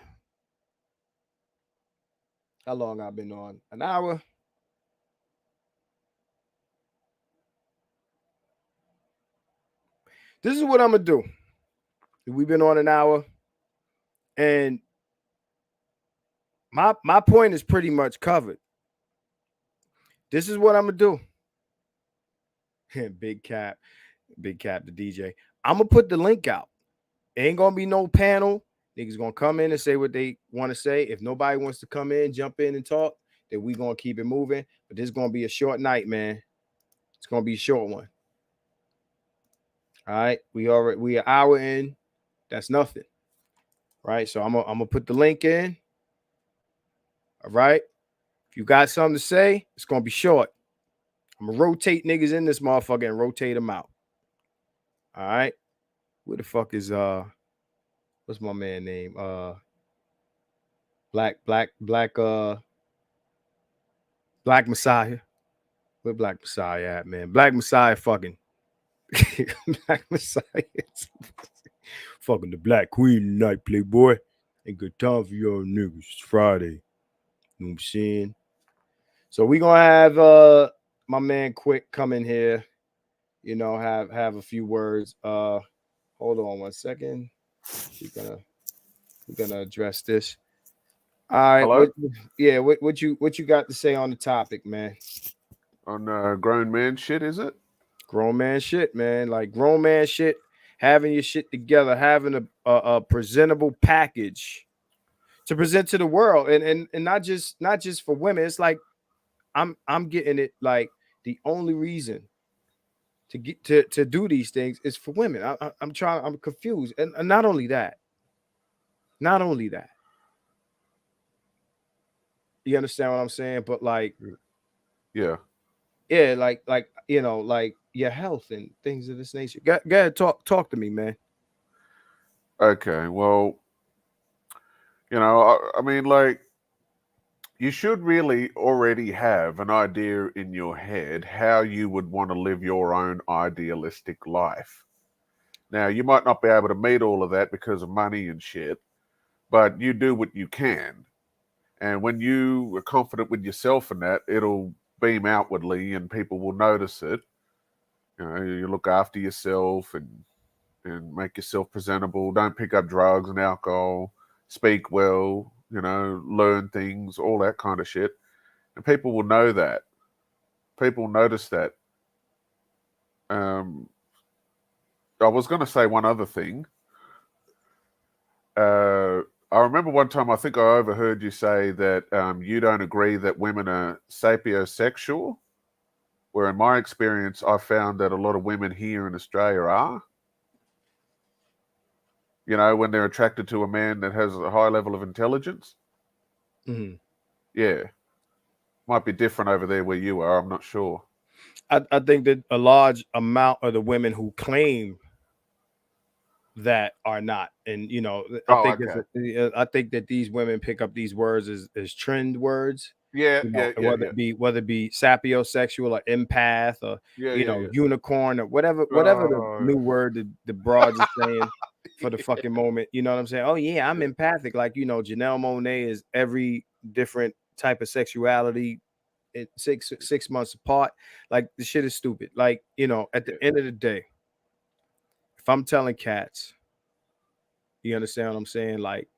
How long I've been on? An hour? This is what I'm gonna do. We've been on an hour, and my point is pretty much covered. This is what I'm gonna do. Big Cap, the DJ. I'm gonna put the link out. Ain't gonna be no panel. Niggas gonna come in and say what they want to say. If nobody wants to come in, jump in and talk, then we gonna keep it moving. But this is gonna be a short night, man. It's gonna be a short one. All right, we an hour in. That's nothing, right? So I'm gonna put the link in. All right. If you got something to say, it's gonna be short. I'm gonna rotate niggas in this motherfucker and rotate them out. All right. Where the fuck is what's my man name? Black Messiah. Where Black Messiah at, man? Black Messiah fucking Black Messiah. Fucking the Black Queen tonight, Playboy. Ain't good time for y'all niggas. It's Friday. You know what I'm saying? So we gonna have my man Quick come in here, you know, have a few words. Hold on 1 second. We're gonna address this. All right. What you got to say on the topic, man? On grown man shit, is it? Grown man shit, man. Like grown man shit, having your shit together, having a presentable package to present to the world, and not just for women. It's like I'm getting it. Like the only reason to get to do these things is for women. I'm confused, and not only that. You understand what I'm saying? But like, yeah, like you know, like your health and things of this nature. Go ahead, talk to me, man. Okay, well, you know, I mean, like, you should really already have an idea in your head how you would want to live your own idealistic life. Now, you might not be able to meet all of that because of money and shit, but you do what you can. And when you are confident with yourself in that, it'll beam outwardly and people will notice it. You know, you look after yourself and make yourself presentable. Don't pick up drugs and alcohol. Speak well, you know, learn things, all that kind of shit. And people will know that. People notice that. I was going to say one other thing. I remember one time, I think I overheard you say that you don't agree that women are sapiosexual, where in my experience, I found that a lot of women here in Australia are. You know, when they're attracted to a man that has a high level of intelligence. Mm-hmm. Yeah. Might be different over there where you are. I'm not sure. I think that a large amount of the women who claim that are not, and you know, I think that these women pick up these words as trend words. Yeah, You know, whether it be sapiosexual or empath or unicorn or whatever the new word the broads are saying for the fucking moment. You know what I'm saying? Oh yeah, I'm empathic. Like, you know, Janelle Monáe is every different type of sexuality. It's 6 months apart. Like, the shit is stupid. Like, you know, at the end of the day, if I'm telling cats, you understand what I'm saying? Like,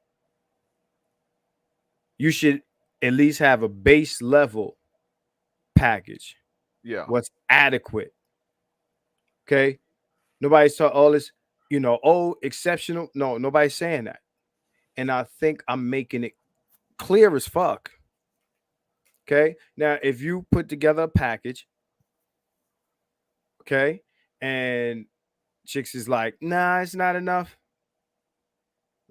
you should at least have a base level package. Yeah. What's adequate. Okay. Nobody's talking all this, you know, exceptional. No, nobody's saying that. And I think I'm making it clear as fuck. Okay. Now, if you put together a package, okay, and chicks is like, nah, it's not enough.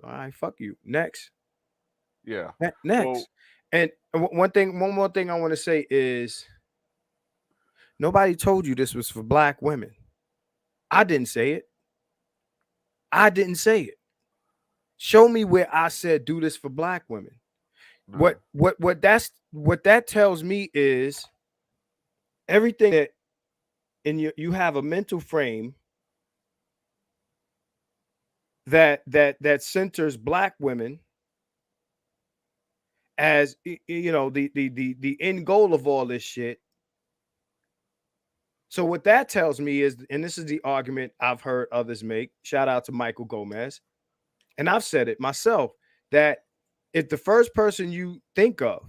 All right, fuck you. Next. Yeah. Next. Well, and one more thing I want to say is nobody told you this was for black women. I didn't say it. Show me where I said do this for black women. No. What that tells me is everything that you have a mental frame that centers black women as, you know, the end goal of all this shit So what that tells me is, and this is the argument I've heard others make, shout out to Michael Gomez, and I've said it myself, that if the first person you think of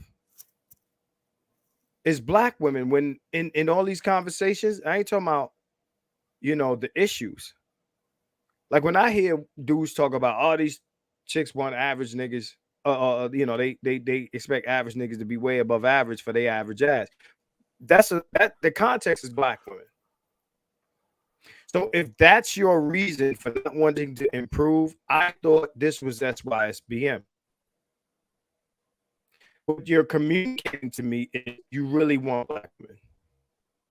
is black women, when in all these conversations, I ain't talking about, the issues. Like when I hear dudes talk about all these chicks want average niggas, they expect average niggas to be way above average for their average ass. That the context is black women. So if that's your reason for not wanting to improve, I thought this was SYSBM. What you're communicating to me is you really want black women.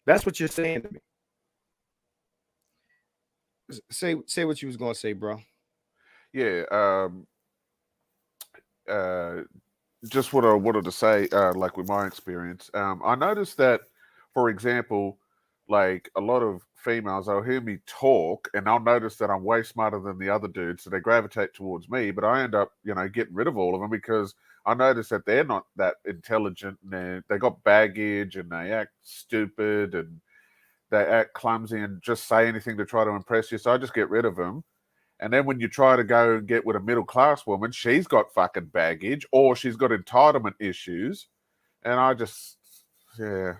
That's what you're saying to me. Say what you was gonna say, bro. Yeah. Just what I wanted to say, like with my experience, I noticed that, for example, like a lot of females, they'll hear me talk and I'll notice that I'm way smarter than the other dudes, so they gravitate towards me, but I end up, getting rid of all of them because I notice that they're not that intelligent and they got baggage and they act stupid and they act clumsy and just say anything to try to impress you. So I just get rid of them. And then when you try to go and get with a middle class woman, she's got fucking baggage or she's got entitlement issues. And I just, yeah.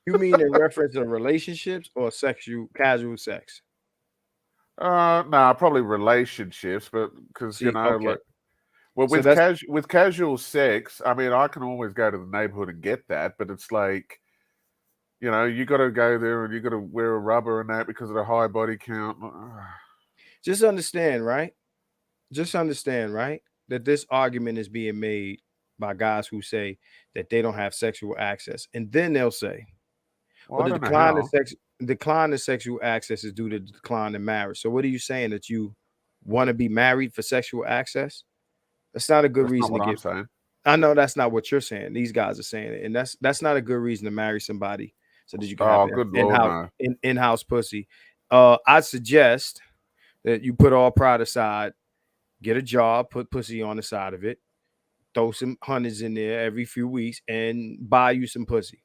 You mean in reference to relationships or casual sex? Nah, probably relationships, but because Okay. like, well, So with casual sex, I mean, I can always go to the neighborhood and get that, but it's like, you got to go there and you got to wear a rubber and that because of the high body count. just understand, right? That this argument is being made by guys who say that they don't have sexual access, and then they'll say, Well, the I don't know decline in sexual access is due to the decline in marriage. So what are you saying, that you want to be married for sexual access? That's not a good That's not reason what to I'm get. saying. I know that's not what you're saying. These guys are saying it, and that's not a good reason to marry somebody so that you can have Oh, good Lord, no. in-house pussy. I'd suggest that you put all pride aside, get a job, put pussy on the side of it, throw some hundreds in there every few weeks, and buy you some pussy.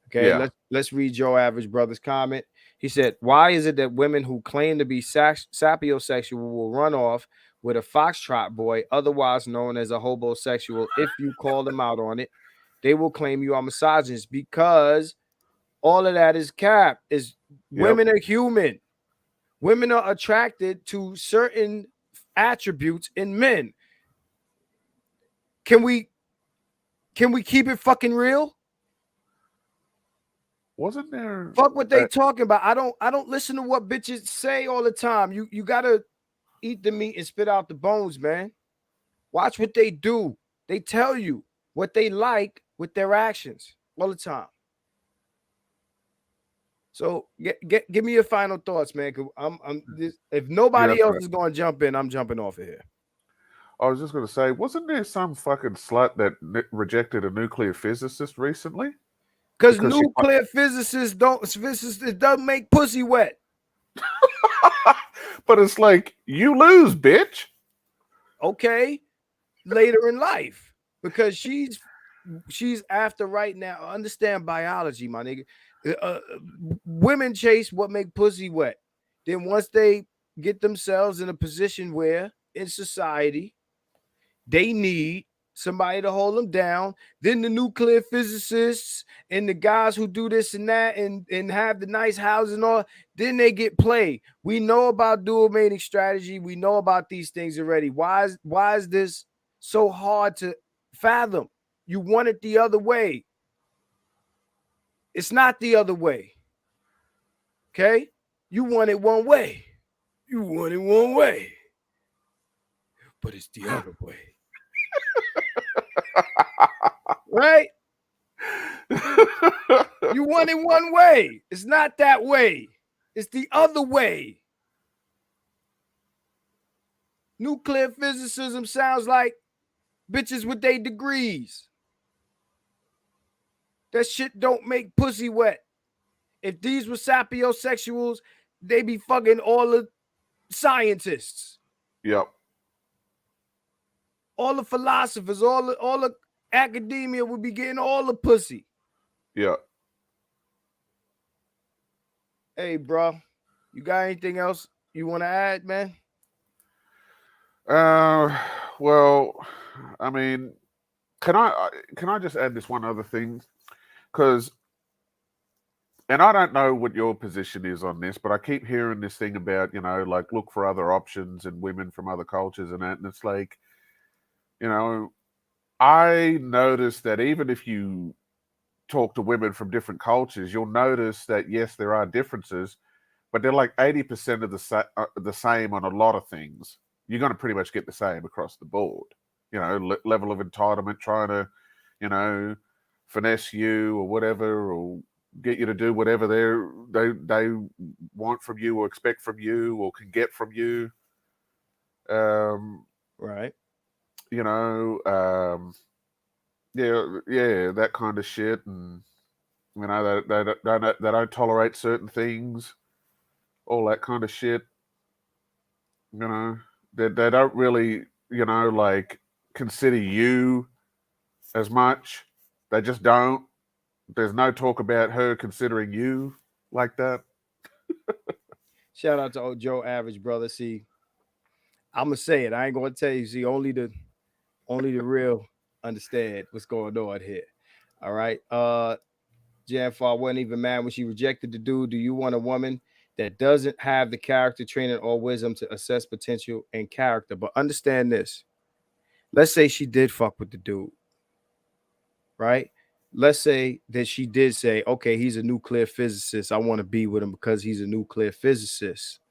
Okay, Yeah. let's read Joe Average Brother's comment. He said, "Why is it that women who claim to be sapiosexual will run off with a foxtrot boy, otherwise known as a hobosexual, if you call them out on it? They will claim you are misogynist because all of that is cap. Is women are human. Women are attracted to certain attributes in men. Can we keep it fucking real? Wasn't there? Fuck what they talking about. I don't listen to what bitches say all the time. You gotta eat the meat and spit out the bones, man. Watch what they do. They tell you what they like with their actions all the time. So give me your final thoughts, man. If nobody else is going to jump in, I'm jumping off of here. I was just going to say, wasn't there some fucking slut that rejected a nuclear physicist recently? Because nuclear physicists it doesn't make pussy wet. But it's like, you lose, bitch. Okay, later in life, because she's after right now. Understand biology, my nigga. Women chase what make pussy wet. Then once they get themselves in a position where in society they need somebody to hold them down, then the nuclear physicists and the guys who do this and that and have the nice houses and all, then they get played. We know about dual mating strategy. We know about these things already. Why is this so hard to fathom? You want it the other way. It's not the other way. Okay? You want it one way. You want it one way. But it's the other way. Right? You want it one way. It's not that way. It's the other way. Nuclear physicism sounds like bitches with their degrees. That shit don't make pussy wet. If these were sapiosexuals, they be fucking all the scientists. Yep. All the philosophers, all the academia would be getting all the pussy. Yeah. Hey, bro, you got anything else you want to add, man? Well, I mean, can I just add this one other thing? Because, and I don't know what your position is on this, but I keep hearing this thing about, like look for other options and women from other cultures and that, and it's like, you know, I noticed that even if you talk to women from different cultures, you'll notice that yes, there are differences, but they're like 80% of the same on a lot of things. You're going to pretty much get the same across the board. Level of entitlement, trying to, you know, finesse you or whatever, or get you to do whatever they want from you or expect from you or can get from you. Right. You know, yeah, that kind of shit, and they don't tolerate certain things, all that kind of shit. They don't really, like consider you as much. They just don't. There's no talk about her considering you like that. Shout out to old Joe Average, brother. See, I'm gonna say it. I ain't gonna tell you. See, only the real understand what's going on here. All right. Janfar wasn't even mad when she rejected the dude. Do you want a woman that doesn't have the character training or wisdom to assess potential and character? But understand this. Let's say she did fuck with the dude, right? Let's say that she did say, okay, he's a nuclear physicist. I want to be with him because he's a nuclear physicist.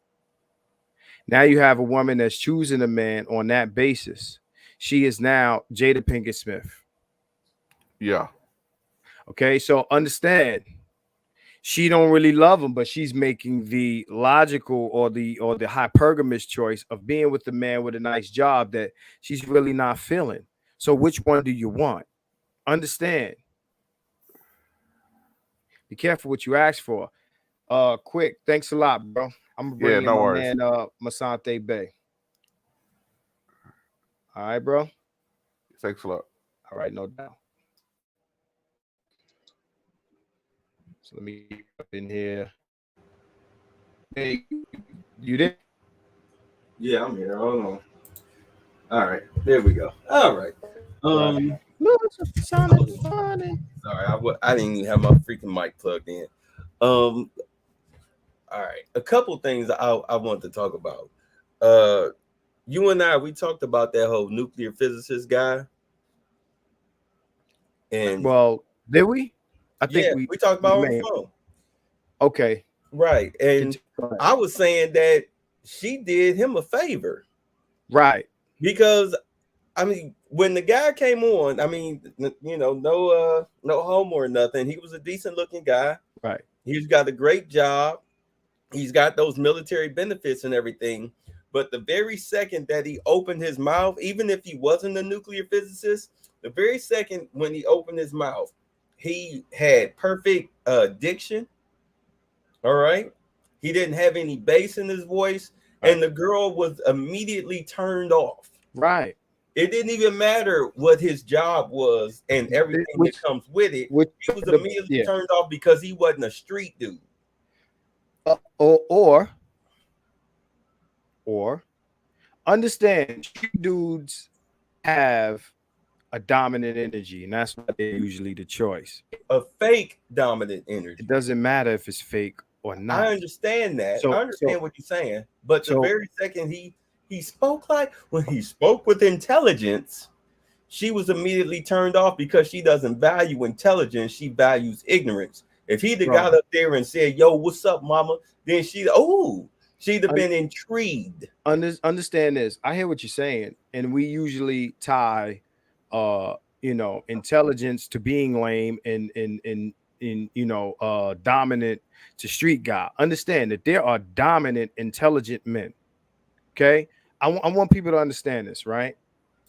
Now you have a woman that's choosing a man on that basis. She is now Jada Pinkett Smith. Yeah. Okay, so understand, she don't really love him, but she's making the logical or the hypergamous choice of being with the man with a nice job that she's really not feeling. So which one do you want? Understand. Be careful what you ask for. Quick, thanks a lot, bro. I'm gonna Yeah, bring in no my worries. man Masante Bay. All right, bro. Thanks a lot. All right, no doubt. So let me get up in here. Hey, you there? Yeah, I'm here. Hold on. All right, there we go. All right. Sorry, I didn't even have my freaking mic plugged in. All right, a couple things I want to talk about. You and I, we talked about that whole nuclear physicist guy, and Well, did we? I think yeah, we talked about it on the phone. Okay. Right, and I was saying that she did him a favor, right? Because I mean, when the guy came on, I mean, no homo or nothing. He was a decent looking guy. Right. He's got a great job. He's got those military benefits and everything. But the very second that he opened his mouth, even if he wasn't a nuclear physicist, the very second when he opened his mouth, he had perfect diction. All right. He didn't have any bass in his voice. Right. And the girl was immediately turned off. Right. It didn't even matter what his job was and everything that comes with it. He was immediately turned off because he wasn't a street dude. Or understand, street dudes have a dominant energy, and that's why they're usually the choice. A fake dominant energy. It doesn't matter if it's fake or not. I understand that. I understand what you're saying. But the very second he spoke when he spoke with intelligence, she was immediately turned off because she doesn't value intelligence. She values ignorance. If he'd have got up there and said, yo, what's up, mama? Then she'd have been intrigued. Understand this. I hear what you're saying. And we usually tie intelligence to being lame and dominant to street guy. Understand that there are dominant, intelligent men. Okay. I want people to understand this, right?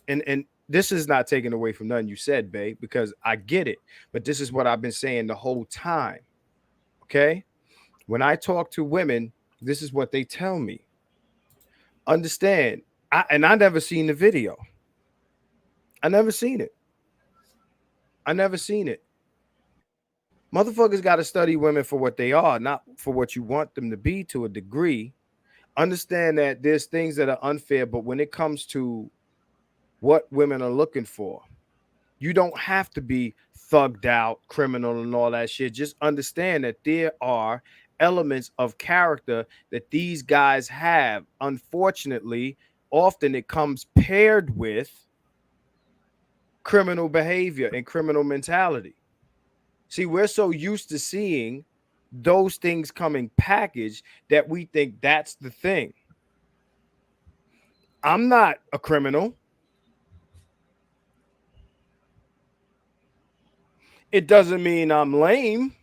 And this is not taken away from nothing you said, babe, because I get it. But this is what I've been saying the whole time. Okay. When I talk to women, this is what they tell me. Understand. I never seen the video. I never seen it. Motherfuckers got to study women for what they are, not for what you want them to be to a degree. Understand that there's things that are unfair, but when it comes to what women are looking for, you don't have to be thugged out, criminal, and all that shit. Just understand that there are elements of character that these guys have. Unfortunately, often it comes paired with criminal behavior and criminal mentality. See, we're so used to seeing those things coming packaged that we think that's the thing. I'm not a criminal. It doesn't mean I'm lame.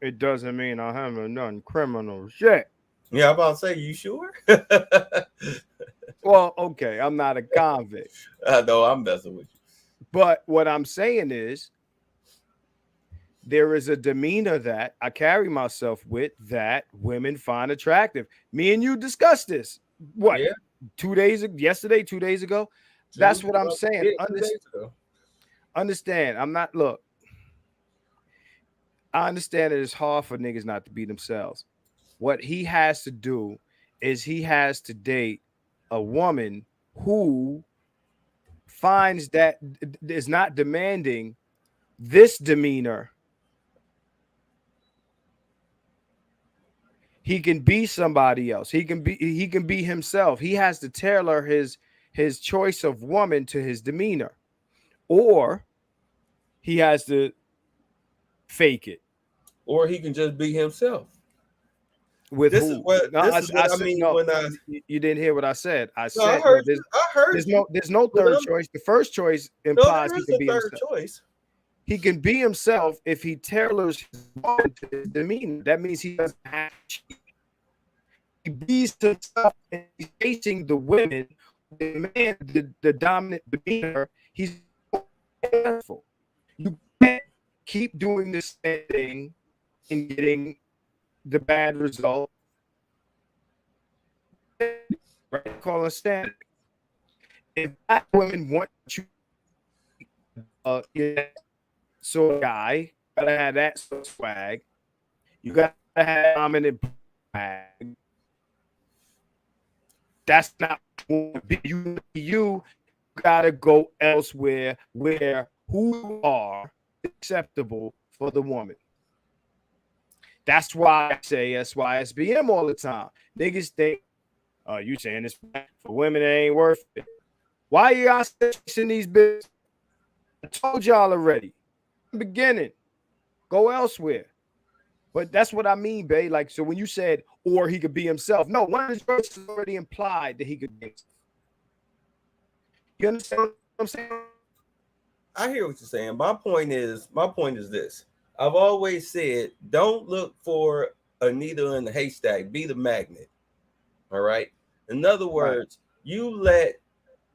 It doesn't mean I haven't done criminal shit. Yeah, I'm about to say, you sure? Well, okay, I'm not a convict. I know I'm messing with you. But what I'm saying is there is a demeanor that I carry myself with that women find attractive. Me and you discussed this. What? Yeah. 2 days yesterday, 2 days ago? That's what I'm saying. Understand. I'm not, look. I understand that it's hard for niggas not to be themselves. What he has to do is he has to date a woman who finds that is not demanding this demeanor. He can be somebody else. He can be himself. He has to tailor his choice of woman to his demeanor, or he has to fake it, or he can just be himself. With this who? is what, No, this is what I mean no, when I. You didn't hear what I said. I No, said I heard. no, I heard. there's no third choice. The first choice implies there he is can a be third himself. choice. He can be himself if he tailors his woman to his demeanor. That means he doesn't have to cheat. He beats himself and he's facing the women, the man, the dominant demeanor. He's careful. You can't keep doing the same thing and getting the bad result. Right? Call it standard. If black women want you, yeah, so guy, gotta have that sort of swag. You gotta have dominant swag. That's not you gotta go elsewhere where who you are is acceptable for the woman. That's why I say SYSBM all the time. Niggas think, oh, you saying this for women, it ain't worth it. Why y'all chasing these bitches? I told y'all already. Beginning. Go elsewhere. But that's what I mean, babe. Like, so when you said, or he could be himself, no, one of his verses already implied that he could be himself. You understand what I'm saying? I hear what you're saying. My point is this. I've always said, don't look for a needle in the haystack. Be the magnet. All right. In other words, you let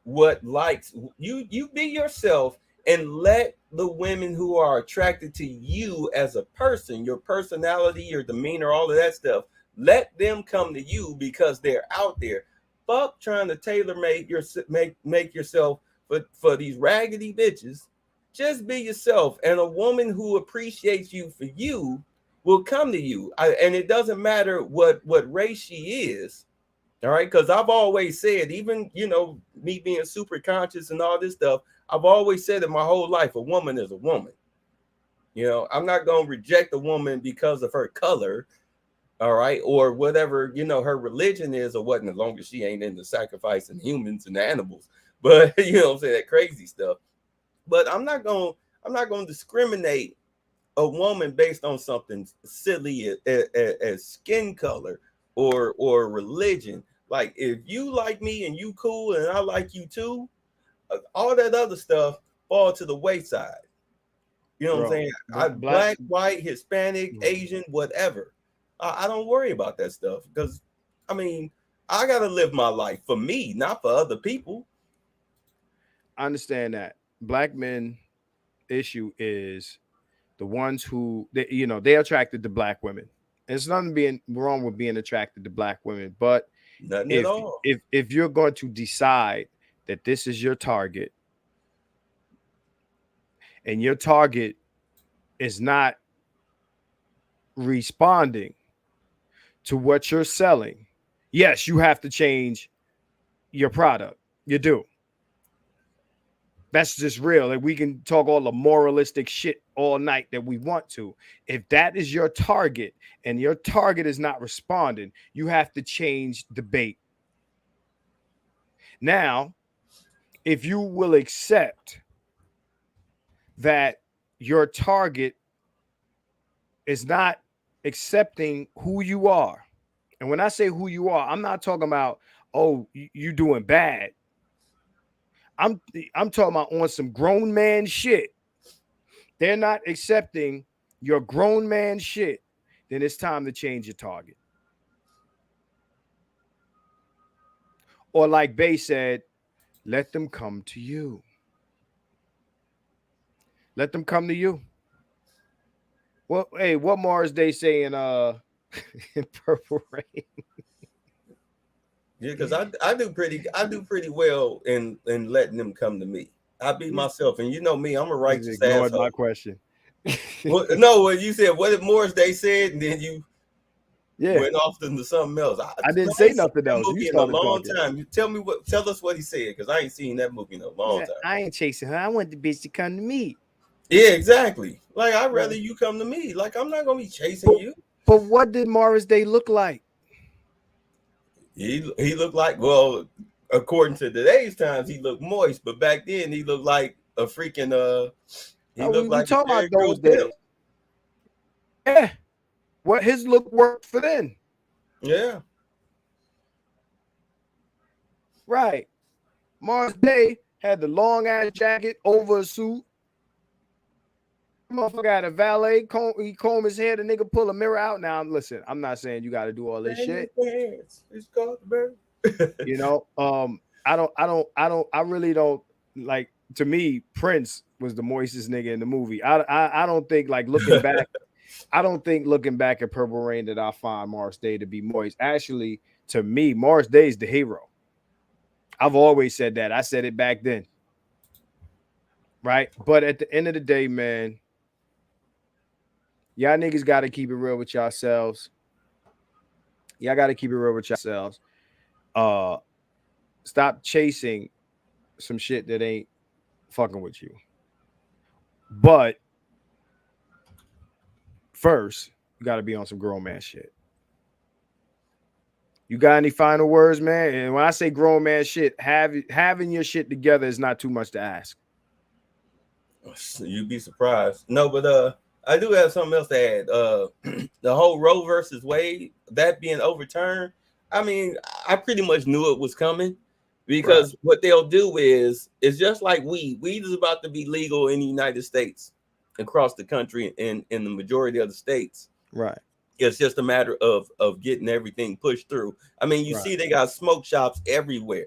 what likes you be yourself, and let the women who are attracted to you as a person, your personality, your demeanor, all of that stuff, let them come to you because they're out there. Fuck trying to tailor make yourself for these raggedy bitches. Just be yourself, and a woman who appreciates you for you will come to you. And it doesn't matter what race she is. All right, because I've always said, even, me being super conscious and all this stuff, I've always said it my whole life, a woman is a woman. I'm not going to reject a woman because of her color, all right, or whatever, her religion is or what, as long as she ain't into sacrificing humans and animals. But, what I'm saying, that crazy stuff. But I'm not going to discriminate a woman based on something silly as skin color or religion. Like, if you like me and you cool and I like you too, all that other stuff fall to the wayside. You know what I'm saying? Black, white, Hispanic, Asian, whatever. I don't worry about that stuff because, I got to live my life for me, not for other people. I understand that. Black men issue is the ones who, they're attracted to black women. There's nothing being wrong with being attracted to black women, but nothing at all. If you're going to decide that this is your target, and your target is not responding to what you're selling, yes, you have to change your product. You do. That's just real. Like, we can talk all the moralistic shit all night that we want to. If that is your target and your target is not responding, you have to change the bait. Now, if you will accept that your target is not accepting who you are, and when I say who you are, I'm not talking about, oh, you doing bad. I'm talking about on some grown man shit. They're not accepting your grown man shit. Then it's time to change your target. Or like Bay said, let them come to you. Let them come to you. Well, hey, what Mars Day saying in Purple Rain? Yeah, because I do pretty well in letting them come to me. I be myself, and you know me, I'm a righteous Ignored asshole. my question. Well, no, what you said, what did Morris Day said, and then you Yeah, went off into something else. I didn't ain't say seen nothing that else. You movie in a started long talking. time. You tell us what he said, because I ain't seen that movie in a long time. I ain't chasing her. I want the bitch to come to me. Yeah, exactly. Like, I'd rather you come to me. Like, I'm not gonna be chasing you. But what did Morris Day look like? He looked like, well, according to today's times, he looked moist, but back then he looked like a freaking he looked We like a talking about Jerry Girl those days. pimp. Yeah. What his look worked for then. Yeah. Right. Mars Day had the long ass jacket over a suit. Motherfucker had a valet, he comb his hair, the nigga pull a mirror out. Now, listen, I'm not saying you got to do all this shit. It's called the bird. You know, I really don't like. To me, Prince was the moistest nigga in the movie. I don't think, like, looking back, I don't think looking back at Purple Rain that I find Mars Day to be moist. Actually, to me, Mars Day is the hero. I've always said that. I said it back then. Right? But at the end of the day, man, y'all niggas got to keep it real with yourselves. Y'all got to keep it real with yourselves. Stop chasing some shit that ain't fucking with you. But first, you got to be on some grown man shit. You got any final words, man? And when I say grown man shit, having your shit together is not too much to ask. You'd be surprised. No, but I do have something else to add. The whole Roe versus Wade, that being overturned, I mean, I pretty much knew it was coming, because what they'll do is just like weed. Weed is about to be legal in the United States, across the country, in the majority of the states. Right. It's just a matter of getting everything pushed through. I mean, you see they got smoke shops everywhere.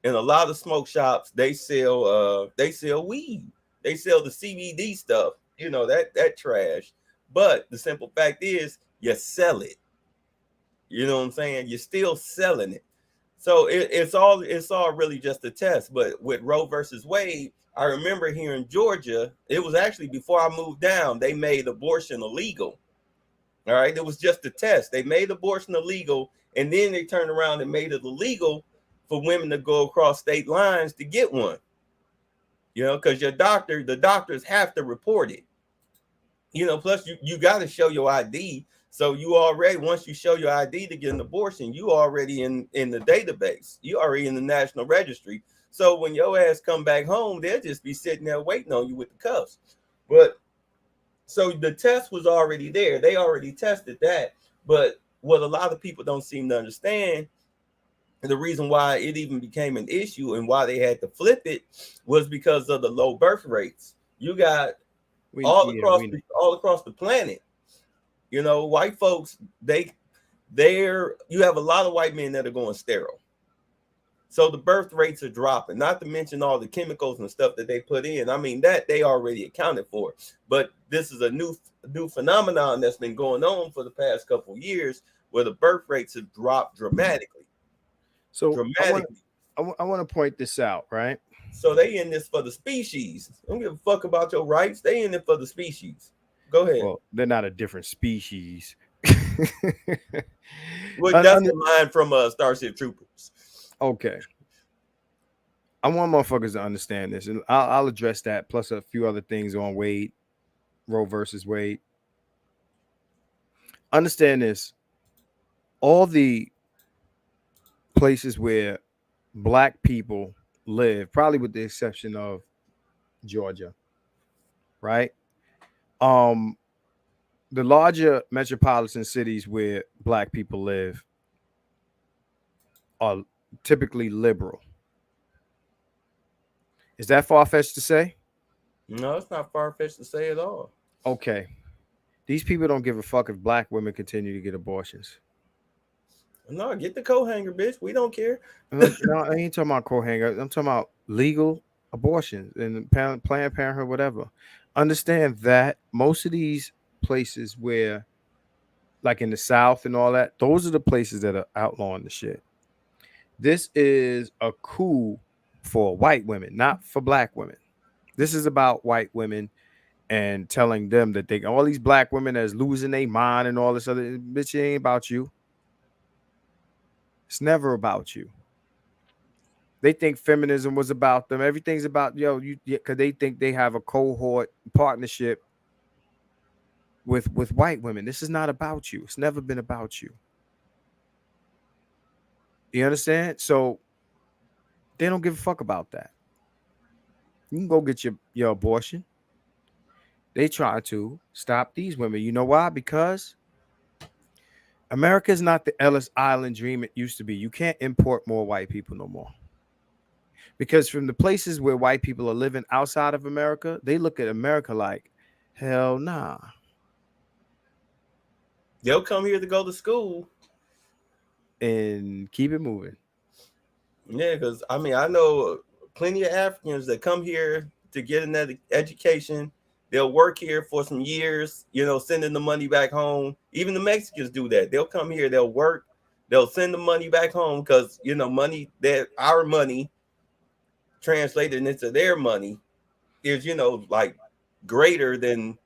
And a lot of smoke shops, they sell weed. They sell the CBD stuff, you know, that trash. But the simple fact is, you sell it. You know what I'm saying? You're still selling it. So it's all really just a test. But with Roe versus Wade, I remember here in Georgia, it was actually before I moved down, they made abortion illegal. All right, it was just a test. They made abortion illegal, and then they turned around and made it illegal for women to go across state lines to get one. You know, because the doctors have to report it. You know, plus you got to show your ID. So you already, once you show your ID to get an abortion, you already in the database. You already in the National Registry. So when your ass come back home, they'll just be sitting there waiting on you with the cuffs. But so the test was already there. They already tested that. But what a lot of people don't seem to understand, the reason why it even became an issue and why they had to flip it, was because of the low birth rates. You got all across the planet. You know, white folks, you have a lot of white men that are going sterile. So the birth rates are dropping, not to mention all the chemicals and stuff that they put in. I mean, that they already accounted for. But this is a new phenomenon that's been going on for the past couple of years, where the birth rates have dropped dramatically. So I want to point this out, right? So they in this for the species. Don't give a fuck about your rights. They in it for the species. Go ahead. Well, they're not a different species. Well, that's the line from Starship Troopers. Okay. I want motherfuckers to understand this, and I'll address that plus a few other things on Wade, Roe versus Wade. Understand this. All the places where black people live, probably with the exception of Georgia, right? The larger metropolitan cities where black people live are typically liberal. Is that far-fetched to say? No, it's not far-fetched to say at all. Okay. These people don't give a fuck if black women continue to get abortions. No, get the coat hanger, bitch. We don't care. No, I ain't talking about coat hanger. I'm talking about legal abortions and Planned Parenthood, whatever. Understand that most of these places where, like in the South and all that, those are the places that are outlawing the shit. This is a coup for white women, not for black women. This is about white women and telling them that they all these black women that's losing their mind and all this other bitch. It ain't about you. It's never about you. They think feminism was about them. Everything's about you because they think they have a cohort partnership with white women. This is not about you. It's never been about you. You understand? So they don't give a fuck about that. You can go get your abortion. They try to stop these women. You know why? Because America is not the Ellis Island dream it used to be. You can't import more white people no more. Because from the places where white people are living outside of America, they look at America like, hell nah. They'll come here to go to school and keep it moving. Yeah, because I mean, I know plenty of Africans that come here to get an education. They'll work here for some years, sending the money back home. Even the Mexicans do that. They'll come here, they'll work, they'll send the money back home because, money that our money translated into their money is, like greater than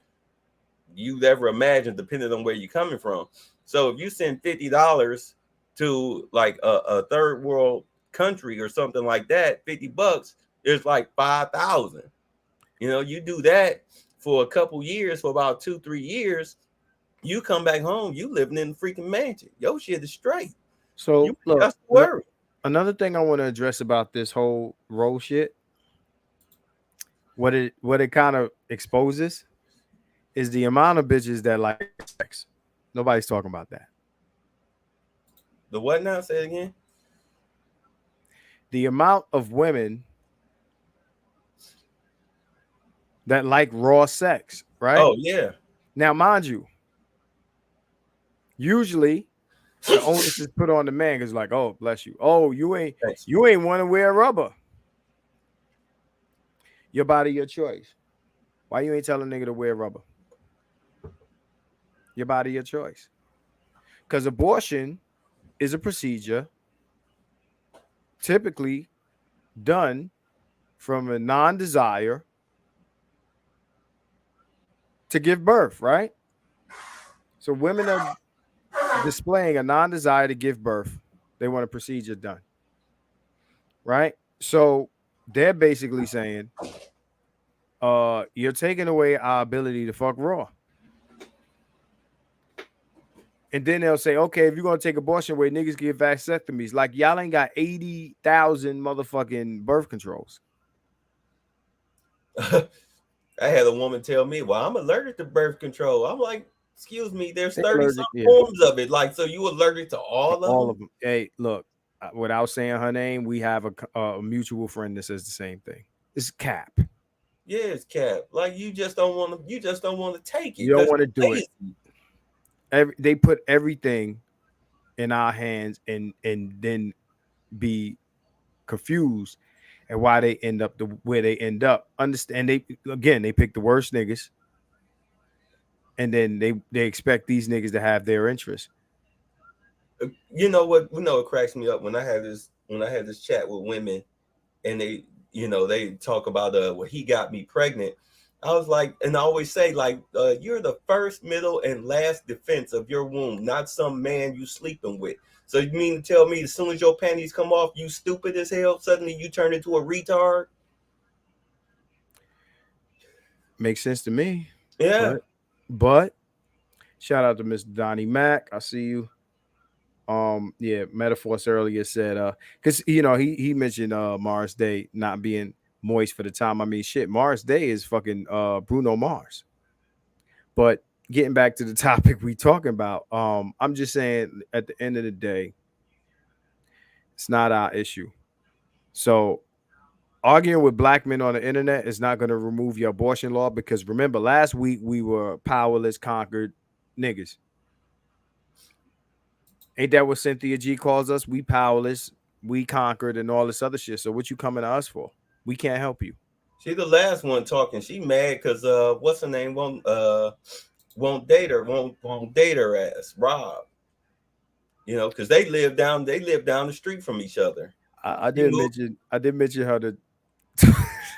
you'd ever imagined, depending on where you're coming from. So if you send $50 to like a third world country or something like that, $50 is like 5,000. You do that for a couple years, for about 2-3 years, you come back home, you living in a freaking mansion. Your shit is straight. So look, worry. Another thing I want to address about this whole Roe shit, what it kind of exposes is the amount of bitches that like sex. Nobody's talking about that. The what now? Say it again. The amount of women that like raw sex, right? Oh, yeah. Now, mind you, usually the onus is put on the man because like, oh, bless you. Oh, you ain't want to wear rubber. Your body, your choice. Why you ain't telling a nigga to wear rubber? Your body, your choice. Because abortion is a procedure typically done from a non-desire to give birth, right? So women are displaying a non-desire to give birth. They want a procedure done, right? So they're basically saying, you're taking away our ability to fuck raw. And then they'll say, okay, if you're going to take abortion away, niggas get vasectomies. Like, y'all ain't got 80,000 motherfucking birth controls. I had a woman tell me, well, I'm allergic to birth control. I'm like, excuse me, there's 30-some forms of it. Like, so you allergic to all of them? Hey, look, without saying her name, we have a mutual friend that says the same thing. It's cap. Yeah, it's cap. Like, you just don't want to take it. You don't want to do it. They put everything in our hands and then be confused and why they end up where they end up. Understand? They pick the worst niggas, and then they expect these niggas to have their interests. You know what? It cracks me up when I had this chat with women, and they talk about well, he got me pregnant. I was like, and I always say, like, you're the first, middle, and last defense of your womb, not some man you sleeping with. So you mean to tell me as soon as your panties come off, you stupid as hell, suddenly you turn into a retard? Makes sense to me. Yeah. But shout out to Miss Donnie Mack. I see you. Yeah, Metaphors earlier said because he mentioned Mars Day not being moist for the time. I mean, shit, Mars Day is fucking Bruno Mars. But getting back to the topic we talking about, I'm just saying at the end of the day, it's not our issue. So arguing with black men on the internet is not going to remove your abortion law, because remember last week we were powerless, conquered niggas. Ain't that what Cynthia G calls us? We powerless, we conquered, and all this other shit. So what you coming to us for? We can't help you. She the last one talking. She mad because what's her name won't date her, won't date her ass, Rob. You know, because they live down the street from each other. I did mention her to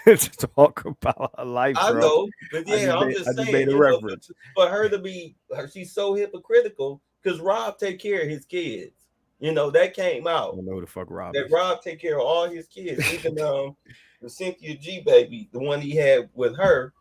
to talk about her life, I bro. know, but yeah, I'm just saying, made a reference. For her to be, she's so hypocritical because Rob take care of his kids. You know, that came out. I don't know who the fuck Rob That is. Rob take care of all his kids, even the Cynthia G baby, the one he had with her.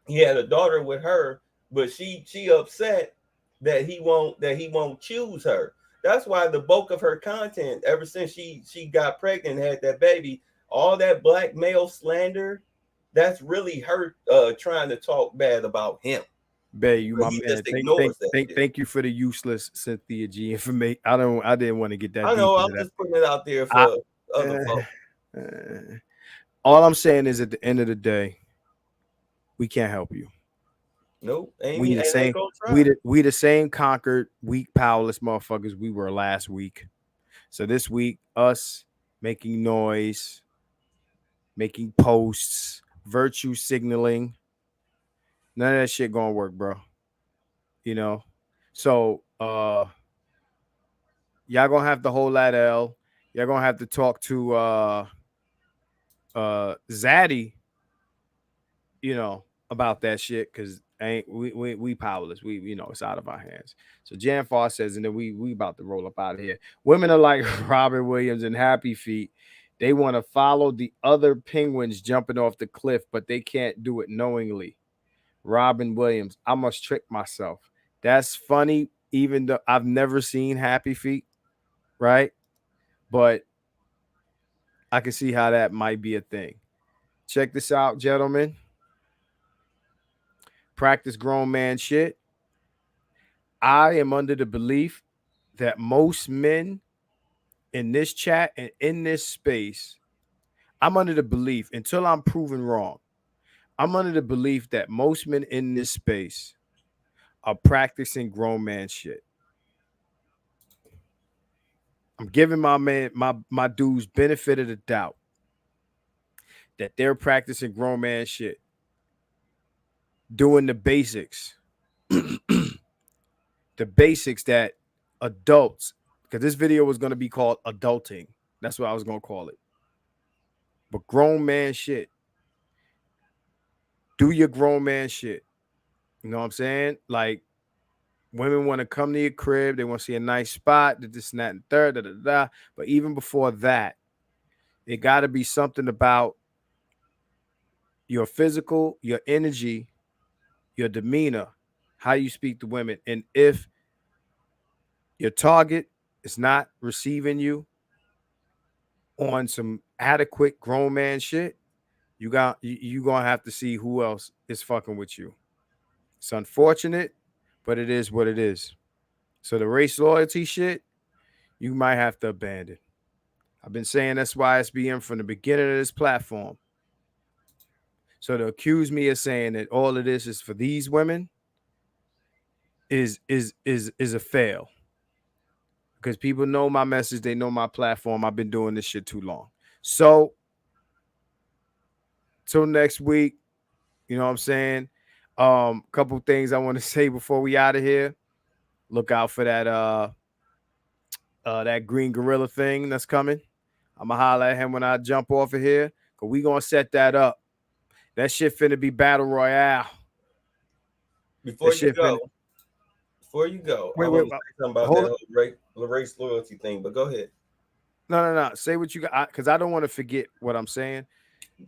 He had a daughter with her, but she upset that he won't choose her. That's why the bulk of her content, ever since she got pregnant and had that baby, all that black male slander, that's really her trying to talk bad about him. Bae, you But my he man. just ignores that shit. Thank you for the useless Cynthia G information. I didn't want to get that. I know. deep I'm into just putting it out there for other folks. All I'm saying is, at the end of the day, we can't help you. Nope. We the same. We the same conquered, weak, powerless motherfuckers we were last week. So this week, us making noise, making posts, virtue signaling, none of that shit gonna work, bro. You know. So y'all gonna have to hold that L. Y'all gonna have to talk to Zaddy, about that shit, because we powerless. We it's out of our hands. So Jan Farr says, and then we about to roll up out of here. Women are like Robin Williams and Happy Feet. They want to follow the other penguins jumping off the cliff, but they can't do it knowingly. Robin Williams, I must trick myself. That's funny, even though I've never seen Happy Feet, right? But I can see how that might be a thing. Check this out, gentlemen. Practice grown man shit. I am under the belief that most men in this chat and in this space, I'm under the belief, until I'm proven wrong, I'm under the belief that most men in this space are practicing grown man shit. I'm giving my dudes benefit of the doubt that they're practicing grown man shit, doing the basics. The basics that adults, because this video was going to be called adulting. That's what I was going to call it. But grown man shit. Do your grown man shit. You know what I'm saying? Like, women want to come to your crib. They want to see a nice spot, this and that and third, da, da, da. But even before that, it got to be something about your physical, your energy, your demeanor, how you speak to women. And if your target is not receiving you on some adequate grown man shit, you gonna have to see who else is fucking with you. It's unfortunate, but it is what it is. So the race loyalty shit, you might have to abandon. I've been saying that's why SBM from the beginning of this platform. So to accuse me of saying that all of this is for these women is a fail. Because people know my message, they know my platform. I've been doing this shit too long. So till next week, you know what I'm saying? Couple things I want to say before we out of here. Look out for that that green gorilla thing that's coming. I'm gonna holler at him when I jump off of here, because we gonna set that up. That shit finna be battle royale. Before That you shit go, finna. I Wait, want wait. to say something about Hold that on. whole race loyalty thing. But go ahead. No. Say what you got, because I don't want to forget what I'm saying.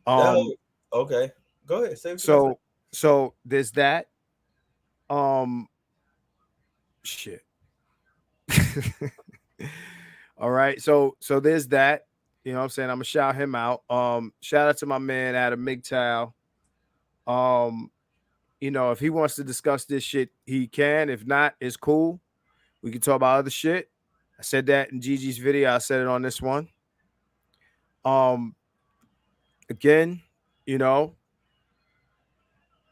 No, okay. Go ahead. Say what you got to say. So there's that. Shit. All right. So there's that. You know what I'm saying? I'm gonna shout him out. Shout out to my man Adam MGTOW. You know, if he wants to discuss this shit, he can. If not, it's cool. We can talk about other shit. I said that in Gigi's video. I said it on this one. Again, you know,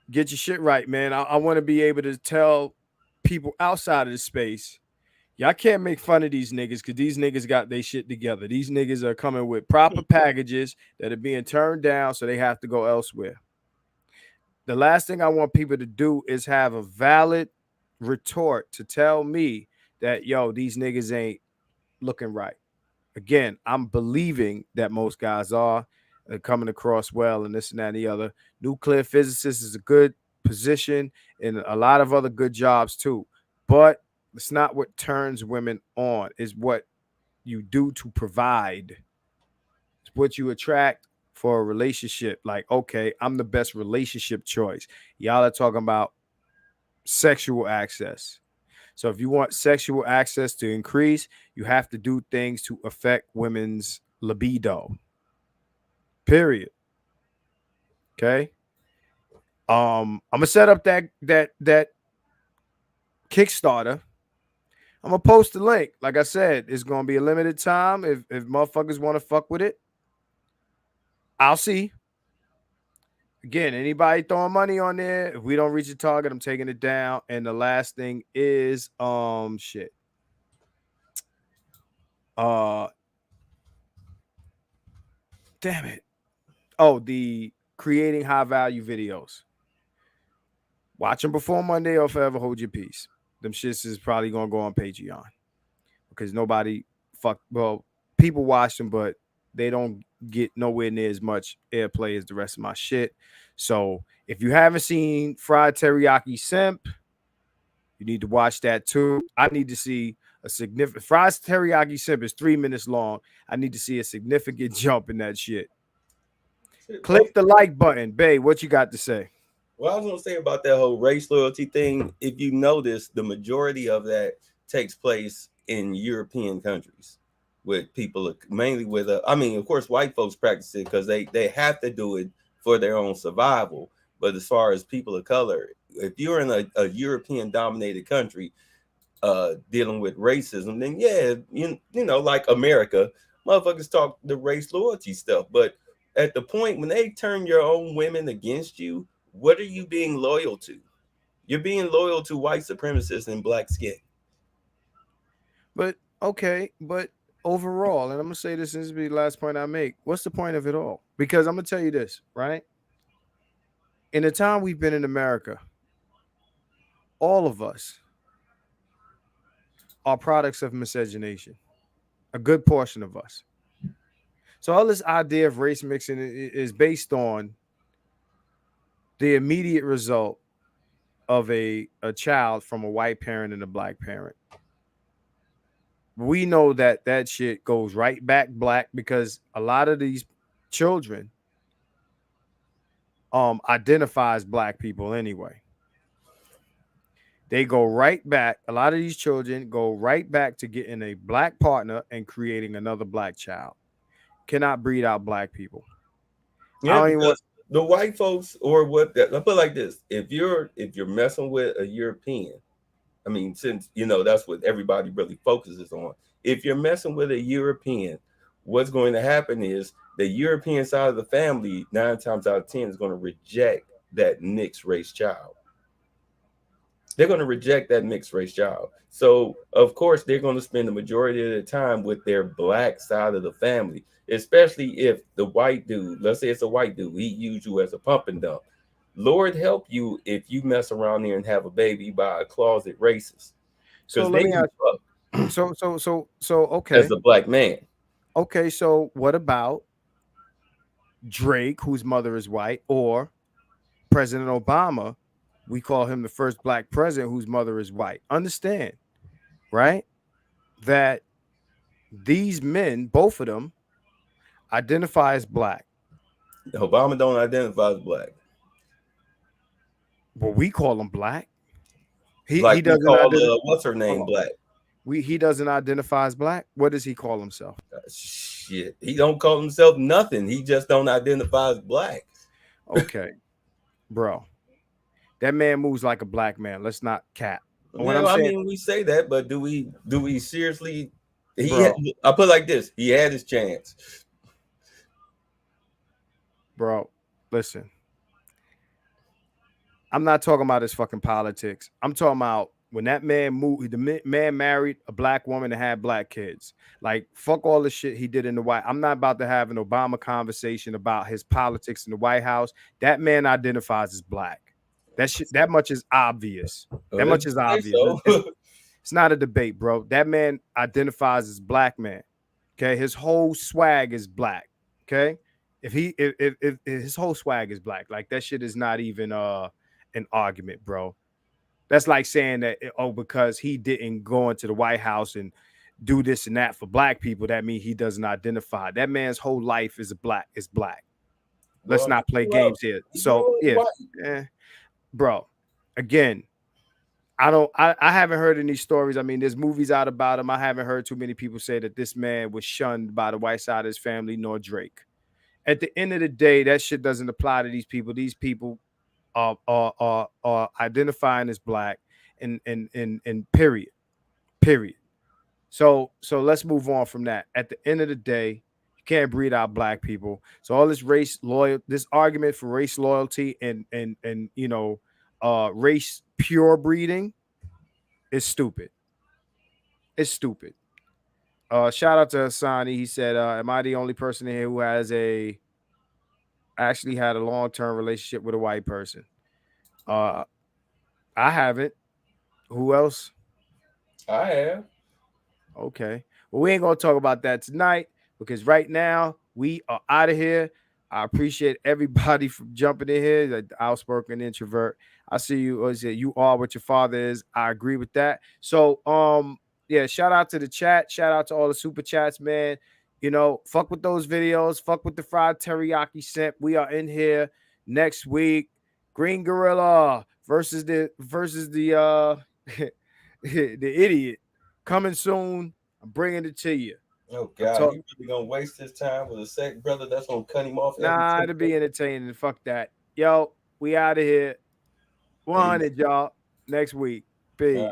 get your shit right, man. I want to be able to tell people outside of the space, y'all can't make fun of these niggas because these niggas got their shit together. These niggas are coming with proper packages that are being turned down, so they have to go elsewhere. The last thing I want people to do is have a valid retort to tell me that, yo, these niggas ain't looking right. Again, I'm believing that most guys are coming across well and this and that and the other. Nuclear physicist is a good position and a lot of other good jobs too. But it's not what turns women on, it's what you do to provide. It's what you attract for a relationship. Like, okay, I'm the best relationship choice. Y'all are talking about sexual access. So if you want sexual access to increase, you have to do things to affect women's libido. Period. Okay. I'm gonna set up that Kickstarter. I'm gonna post the link. Like I said, it's gonna be a limited time. If motherfuckers want to fuck with it, I'll see. Again, anybody throwing money on there, if we don't reach the target, I'm taking it down. And the last thing is shit. Damn it. Oh, the creating high value videos. Watch them before Monday or forever hold your peace. Them shits is probably gonna go on Patreon because nobody people watch them, but they don't get nowhere near as much airplay as the rest of my shit. So if you haven't seen Fried Teriyaki Simp, you need to watch that too. I need to see a significant Fried Teriyaki Simp is 3 minutes long. I need to see a significant jump in that shit. Click the like button. Bae, what you got to say? Well, I was gonna say about that whole race loyalty thing. If you notice, the majority of that takes place in European countries, with people mainly with I mean, of course, white folks practice it because they have to do it for their own survival. But as far as people of color, if you're in a European dominated country, dealing with racism, then yeah, you know, like America, motherfuckers talk the race loyalty stuff. But at the point when they turn your own women against you, what are you being loyal to? You're being loyal to white supremacists and black skin. But okay, but overall, and I'm gonna say this is the last point I make. What's the point of it all? Because I'm gonna tell you this, right? In the time we've been in America, all of us are products of miscegenation. A good portion of us. So all this idea of race mixing is based on the immediate result of a child from a white parent and a black parent. We know that shit goes right back black because a lot of these children identify as black people anyway. They go right back. A lot of these children go right back to getting a black partner and creating another black child. Cannot breed out black people. Yeah, because the white folks, or what? I put it like this: if you're messing with a European, I mean, since you know that's what everybody really focuses on. If you're messing with a European, what's going to happen is the European side of the family 9 times out of 10 is going to reject that mixed race child. They're going to reject that mixed race child. So, of course, they're going to spend the majority of their time with their black side of the family, especially if the white dude, let's say it's a white dude, he used you as a pump and dump. Lord help you if you mess around there and have a baby by a closet racist. So let me ask. So okay. As a black man. Okay, so what about Drake, whose mother is white, or President Obama, we call him the first black president whose mother is white. Understand, right? That these men, both of them, identify as black. Obama don't identify as black. Well, we call him black. He Like we doesn't call identify. what's her name black. He doesn't identify as black. What does he call himself? Shit, he don't call himself nothing. He just don't identify as black. Okay, bro, that man moves like a black man. Let's not cap. Well, I mean, we say that, but do we seriously? Bro. I put it like this: he had his chance. Bro, listen. I'm not talking about his fucking politics. I'm talking about when that man moved, the man married a black woman and had black kids. Like, fuck all the shit he did in the White. I'm not about to have an Obama conversation about his politics in the White House. That man identifies as black. That much is obvious. That much is obvious. So. It's not a debate, bro. That man identifies as black man. Okay, his whole swag is black. Okay, if his whole swag is black, like that shit is not even an argument, bro. That's like saying that, oh, because he didn't go into the White House and do this and that for black people, that means he doesn't identify. That man's whole life is black. Let's not play games here. So yeah, bro. Again, I haven't heard any stories. I mean, there's movies out about him. I haven't heard too many people say that this man was shunned by the white side of his family, nor Drake. At the end of the day, that shit doesn't apply to these people. These people are identifying as black, and period. So let's move on from that. At the end of the day, you can't breed out black people. So all this this argument for race loyalty and race pure breeding is stupid. It's stupid. Shout out to Hassani. He said, am I the only person here who has actually had a long-term relationship with a white person? I haven't. Who else? I have. Okay. Well, we ain't gonna talk about that tonight because right now we are out of here. I appreciate everybody for jumping in here. The outspoken introvert. I see you. You are what your father is. I agree with that. So, yeah. Shout out to the chat. Shout out to all the super chats, man. You know, fuck with those videos. Fuck with the fried teriyaki simp. We are in here next week. Green Gorilla versus the the idiot coming soon. I'm bringing it to you. Oh God, you really gonna waste his time with a second brother that's gonna cut him off? Nah, it'll be entertaining. Fuck that. Yo, we out of here. 100, y'all. Next week. Peace.